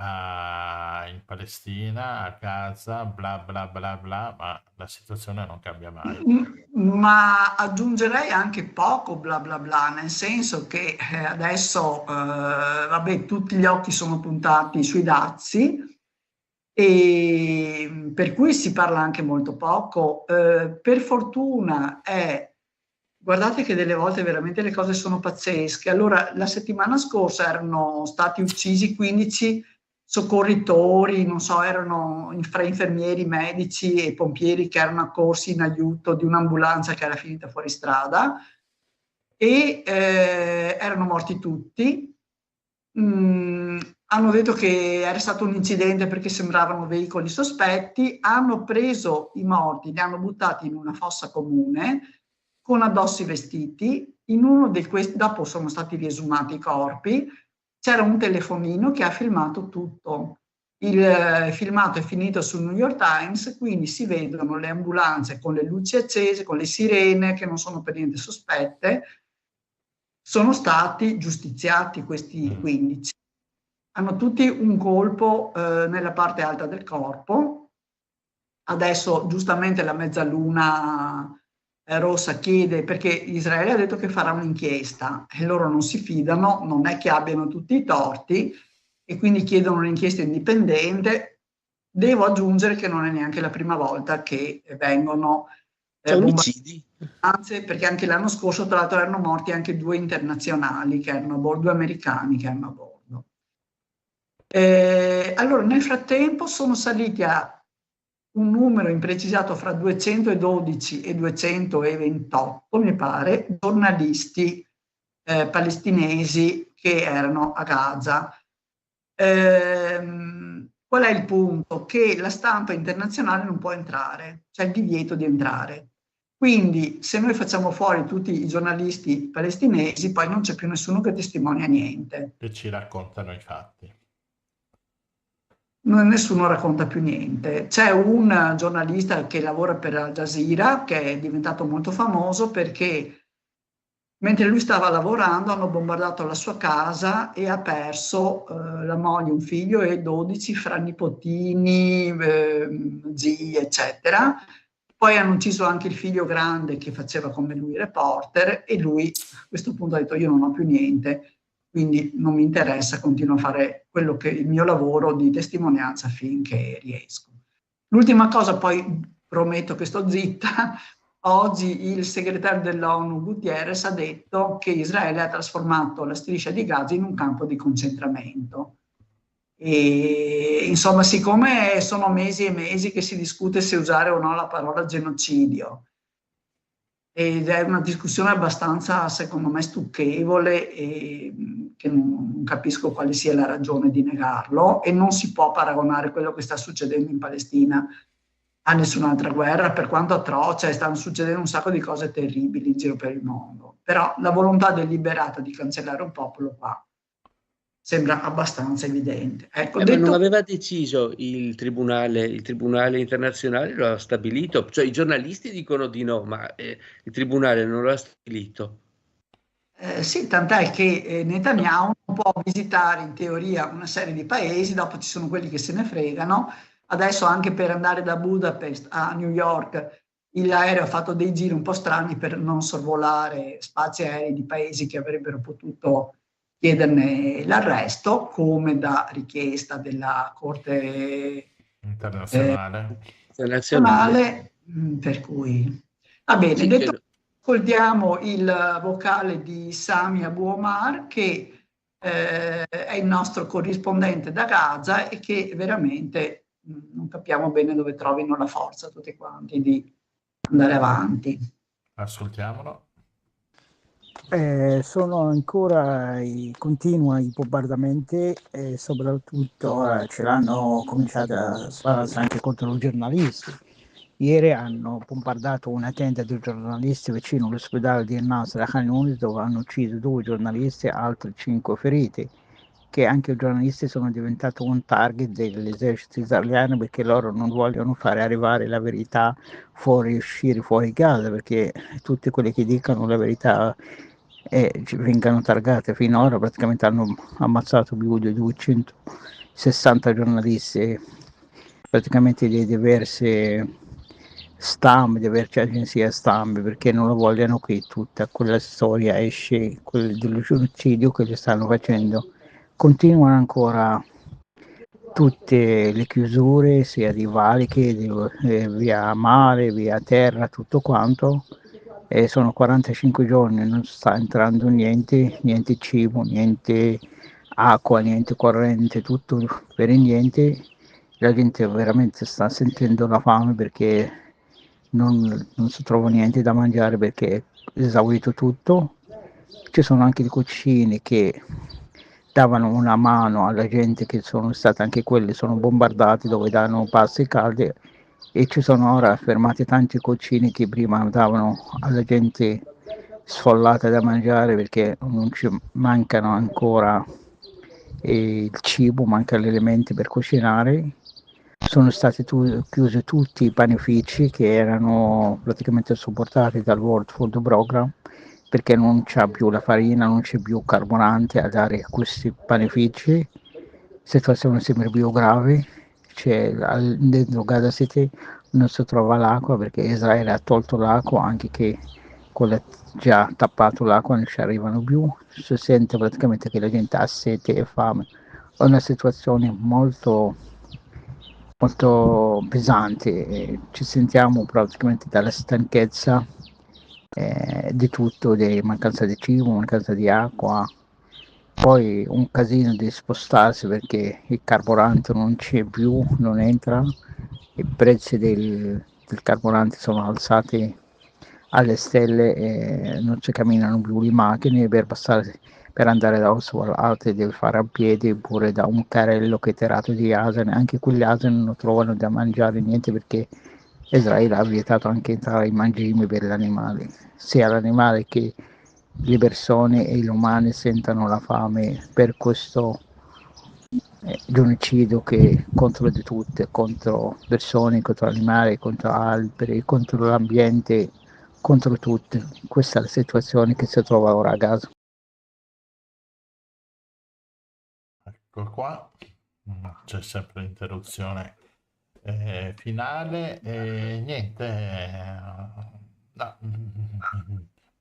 in Palestina, a Gaza, bla bla bla bla, ma la situazione non cambia mai. Ma aggiungerei anche poco bla bla bla, nel senso che adesso vabbè, tutti gli occhi sono puntati sui dazi e per cui si parla anche molto poco. Per fortuna guardate che delle volte veramente le cose sono pazzesche. Allora, la settimana scorsa erano stati uccisi 15 soccorritori, non so, erano fra infermieri, medici e pompieri che erano accorsi in aiuto di un'ambulanza che era finita fuori strada e erano morti tutti. Hanno detto che era stato un incidente perché sembravano veicoli sospetti, hanno preso i morti, li hanno buttati in una fossa comune con addosso i vestiti, in uno di questi, dopo sono stati riesumati i corpi, c'era un telefonino che ha filmato tutto. Il filmato è finito sul New York Times, quindi si vedono le ambulanze con le luci accese, con le sirene che non sono per niente sospette. Sono stati giustiziati questi 15. Hanno tutti un colpo nella parte alta del corpo. Adesso giustamente la Mezzaluna Rossa chiede, perché Israele ha detto che farà un'inchiesta e loro non si fidano, non è che abbiano tutti i torti e quindi chiedono un'inchiesta indipendente. Devo aggiungere che non è neanche la prima volta che vengono omicidi. Anzi, perché anche l'anno scorso tra l'altro erano morti anche 2 internazionali che erano a bordo, 2 americani che erano a bordo. Allora nel frattempo sono saliti a un numero imprecisato fra 212 e 228, mi pare, giornalisti palestinesi che erano a Gaza. Qual è il punto? Che la stampa internazionale non può entrare, c'è il divieto di entrare. Quindi se noi facciamo fuori tutti i giornalisti palestinesi, poi non c'è più nessuno che testimonia niente. Che ci raccontano i fatti. Nessuno racconta più niente. C'è un giornalista che lavora per Al Jazeera che è diventato molto famoso perché mentre lui stava lavorando hanno bombardato la sua casa e ha perso la moglie, un figlio e 12 fra nipotini, zii, eccetera. Poi hanno ucciso anche il figlio grande che faceva come lui reporter e lui a questo punto ha detto io non ho più niente. Quindi non mi interessa, continuo a fare quello che il mio lavoro di testimonianza finché riesco. L'ultima cosa, poi prometto che sto zitta, oggi il segretario dell'ONU Guterres ha detto che Israele ha trasformato la striscia di Gaza in un campo di concentramento. E insomma, siccome sono mesi e mesi che si discute se usare o no la parola genocidio, ed è una discussione abbastanza, secondo me, stucchevole e che non capisco quale sia la ragione di negarlo e non si può paragonare quello che sta succedendo in Palestina a nessun'altra guerra, per quanto atroce, stanno succedendo un sacco di cose terribili in giro per il mondo, però la volontà deliberata di cancellare un popolo qua sembra abbastanza evidente. Ecco, Ma non aveva deciso il tribunale internazionale, lo ha stabilito, cioè i giornalisti dicono di no, ma il tribunale non lo ha stabilito. Sì, tant'è che Netanyahu non può visitare in teoria una serie di paesi, dopo ci sono quelli che se ne fregano. Adesso anche per andare da Budapest a New York l'aereo ha fatto dei giri un po' strani per non sorvolare spazi aerei di paesi che avrebbero potuto chiederne l'arresto, come da richiesta della Corte internazionale. Per cui va bene, Sì, detto, ascoltiamo il vocale di Sami Abu Omar che è il nostro corrispondente da Gaza e che veramente non capiamo bene dove trovino la forza tutti quanti di andare avanti. Ascoltiamolo. Sono ancora continua i bombardamenti e soprattutto ora ce l'hanno cominciato a sparare anche contro i giornalisti. Ieri hanno bombardato una tenda di giornalisti vicino all'ospedale di Nasr a Khan Yunis, dove hanno ucciso 2 giornalisti e altri 5 feriti, che anche i giornalisti sono diventati un target dell'esercito israeliano perché loro non vogliono fare arrivare la verità uscire fuori casa, perché tutti quelli che dicono la verità vengano targate. Finora praticamente hanno ammazzato più di 260 giornalisti, praticamente di diverse stampe, diverse agenzie stampe, perché non lo vogliono che tutta quella storia esce, dello genocidio che gli stanno facendo. Continuano ancora tutte le chiusure, sia di valiche, via mare, via terra, tutto quanto. E sono 45 giorni, non sta entrando niente cibo, niente acqua, niente corrente, tutto per niente. La gente veramente sta sentendo la fame perché non si trova niente da mangiare perché è esaurito tutto. Ci sono anche le cucine che davano una mano alla gente, che sono state anche quelle, sono bombardate, dove danno pasti caldi, e ci sono ora fermate tante cucine che prima davano alla gente sfollata da mangiare perché non ci mancano ancora il cibo, manca gli elementi per cucinare. Sono stati chiusi tutti i panifici che erano praticamente supportati dal World Food Program, perché non c'è più la farina, non c'è più carburante a dare a questi panifici. Situazione sempre più grave, dentro Gaza City non si trova l'acqua perché Israele ha tolto l'acqua, anche che quella già tappato l'acqua non ci arrivano più, si sente praticamente che la gente ha sete e fame. È una situazione molto pesante, ci sentiamo praticamente dalla stanchezza di tutto, di mancanza di cibo, mancanza di acqua, poi un casino di spostarsi perché il carburante non c'è più, non entra, i prezzi del carburante sono alzati alle stelle e non si camminano più le macchine per andare da Oswald, altri devi fare a piedi, oppure da un carrello che è tirato di asine. Anche quegli asini non trovano da mangiare niente perché Israele ha vietato anche entrare i mangimi per gli animali, sia l'animale che le persone e gli umani sentono la fame per questo genocidio che contro di tutte, contro persone, contro animali, contro alberi, contro l'ambiente, contro tutte. Questa è la situazione che si trova ora a Gaza. Ecco qua, c'è sempre l'interruzione finale e niente. No.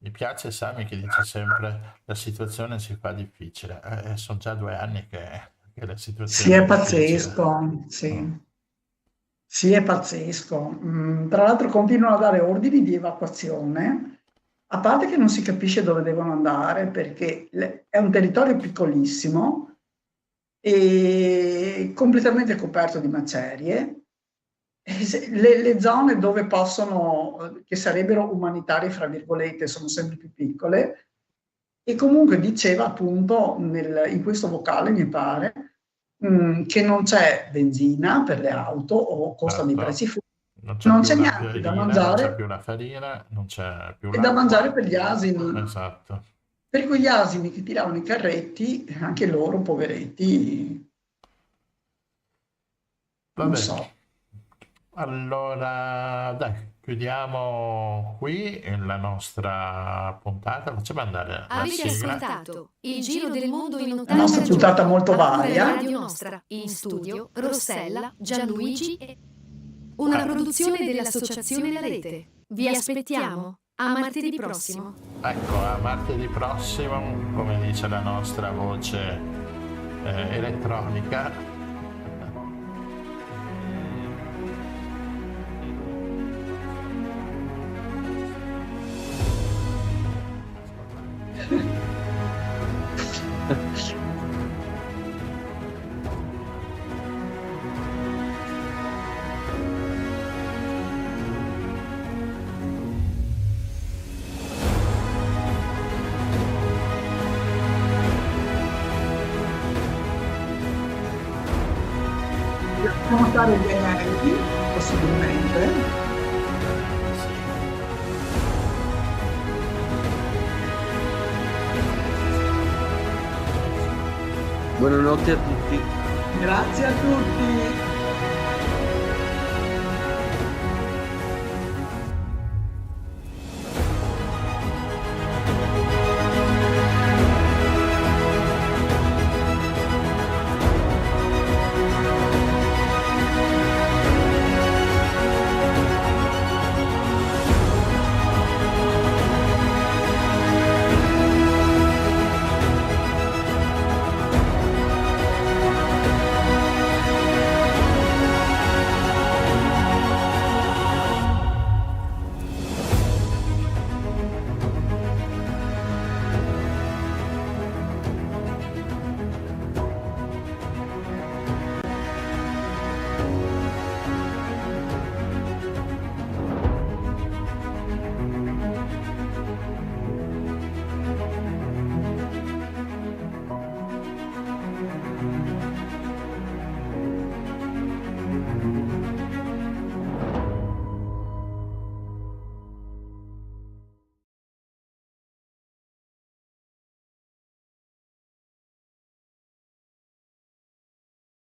Mi piace Sami che dice sempre la situazione si fa difficile. Sono già 2 anni che la Sì, situazione è è difficile. pazzesco, sì. Sì, è pazzesco. Tra l'altro continuano a dare ordini di evacuazione, a parte che non si capisce dove devono andare perché è un territorio piccolissimo e completamente coperto di macerie. Le zone dove possono, che sarebbero umanitarie, fra virgolette, sono sempre più piccole. E comunque diceva appunto in questo vocale, mi pare, che non c'è benzina per le auto o costano dei prezzi Certo, folli, non c'è non più c'è la neanche da farina, non c'è mangiare più la farina, non c'è più e da mangiare l'acqua. per gli asini. Esatto. Per quegli asini che tiravano i carretti, anche loro, poveretti, Va non bene. so. Allora, dai, chiudiamo qui la nostra puntata. Facciamo andare la Avete sigla. ascoltato Il Giro del Mondo in La nostra 80 puntata giorni, molto a cura di varia. Radio Nostra, in studio Rossella, Gianluigi e una produzione dell'Associazione La Rete. Vi aspettiamo a martedì prossimo. Ecco, a martedì prossimo, come dice la nostra voce elettronica. Possiamo fare gli anelli, possibilmente. Buonanotte a tutti. Grazie a tutti.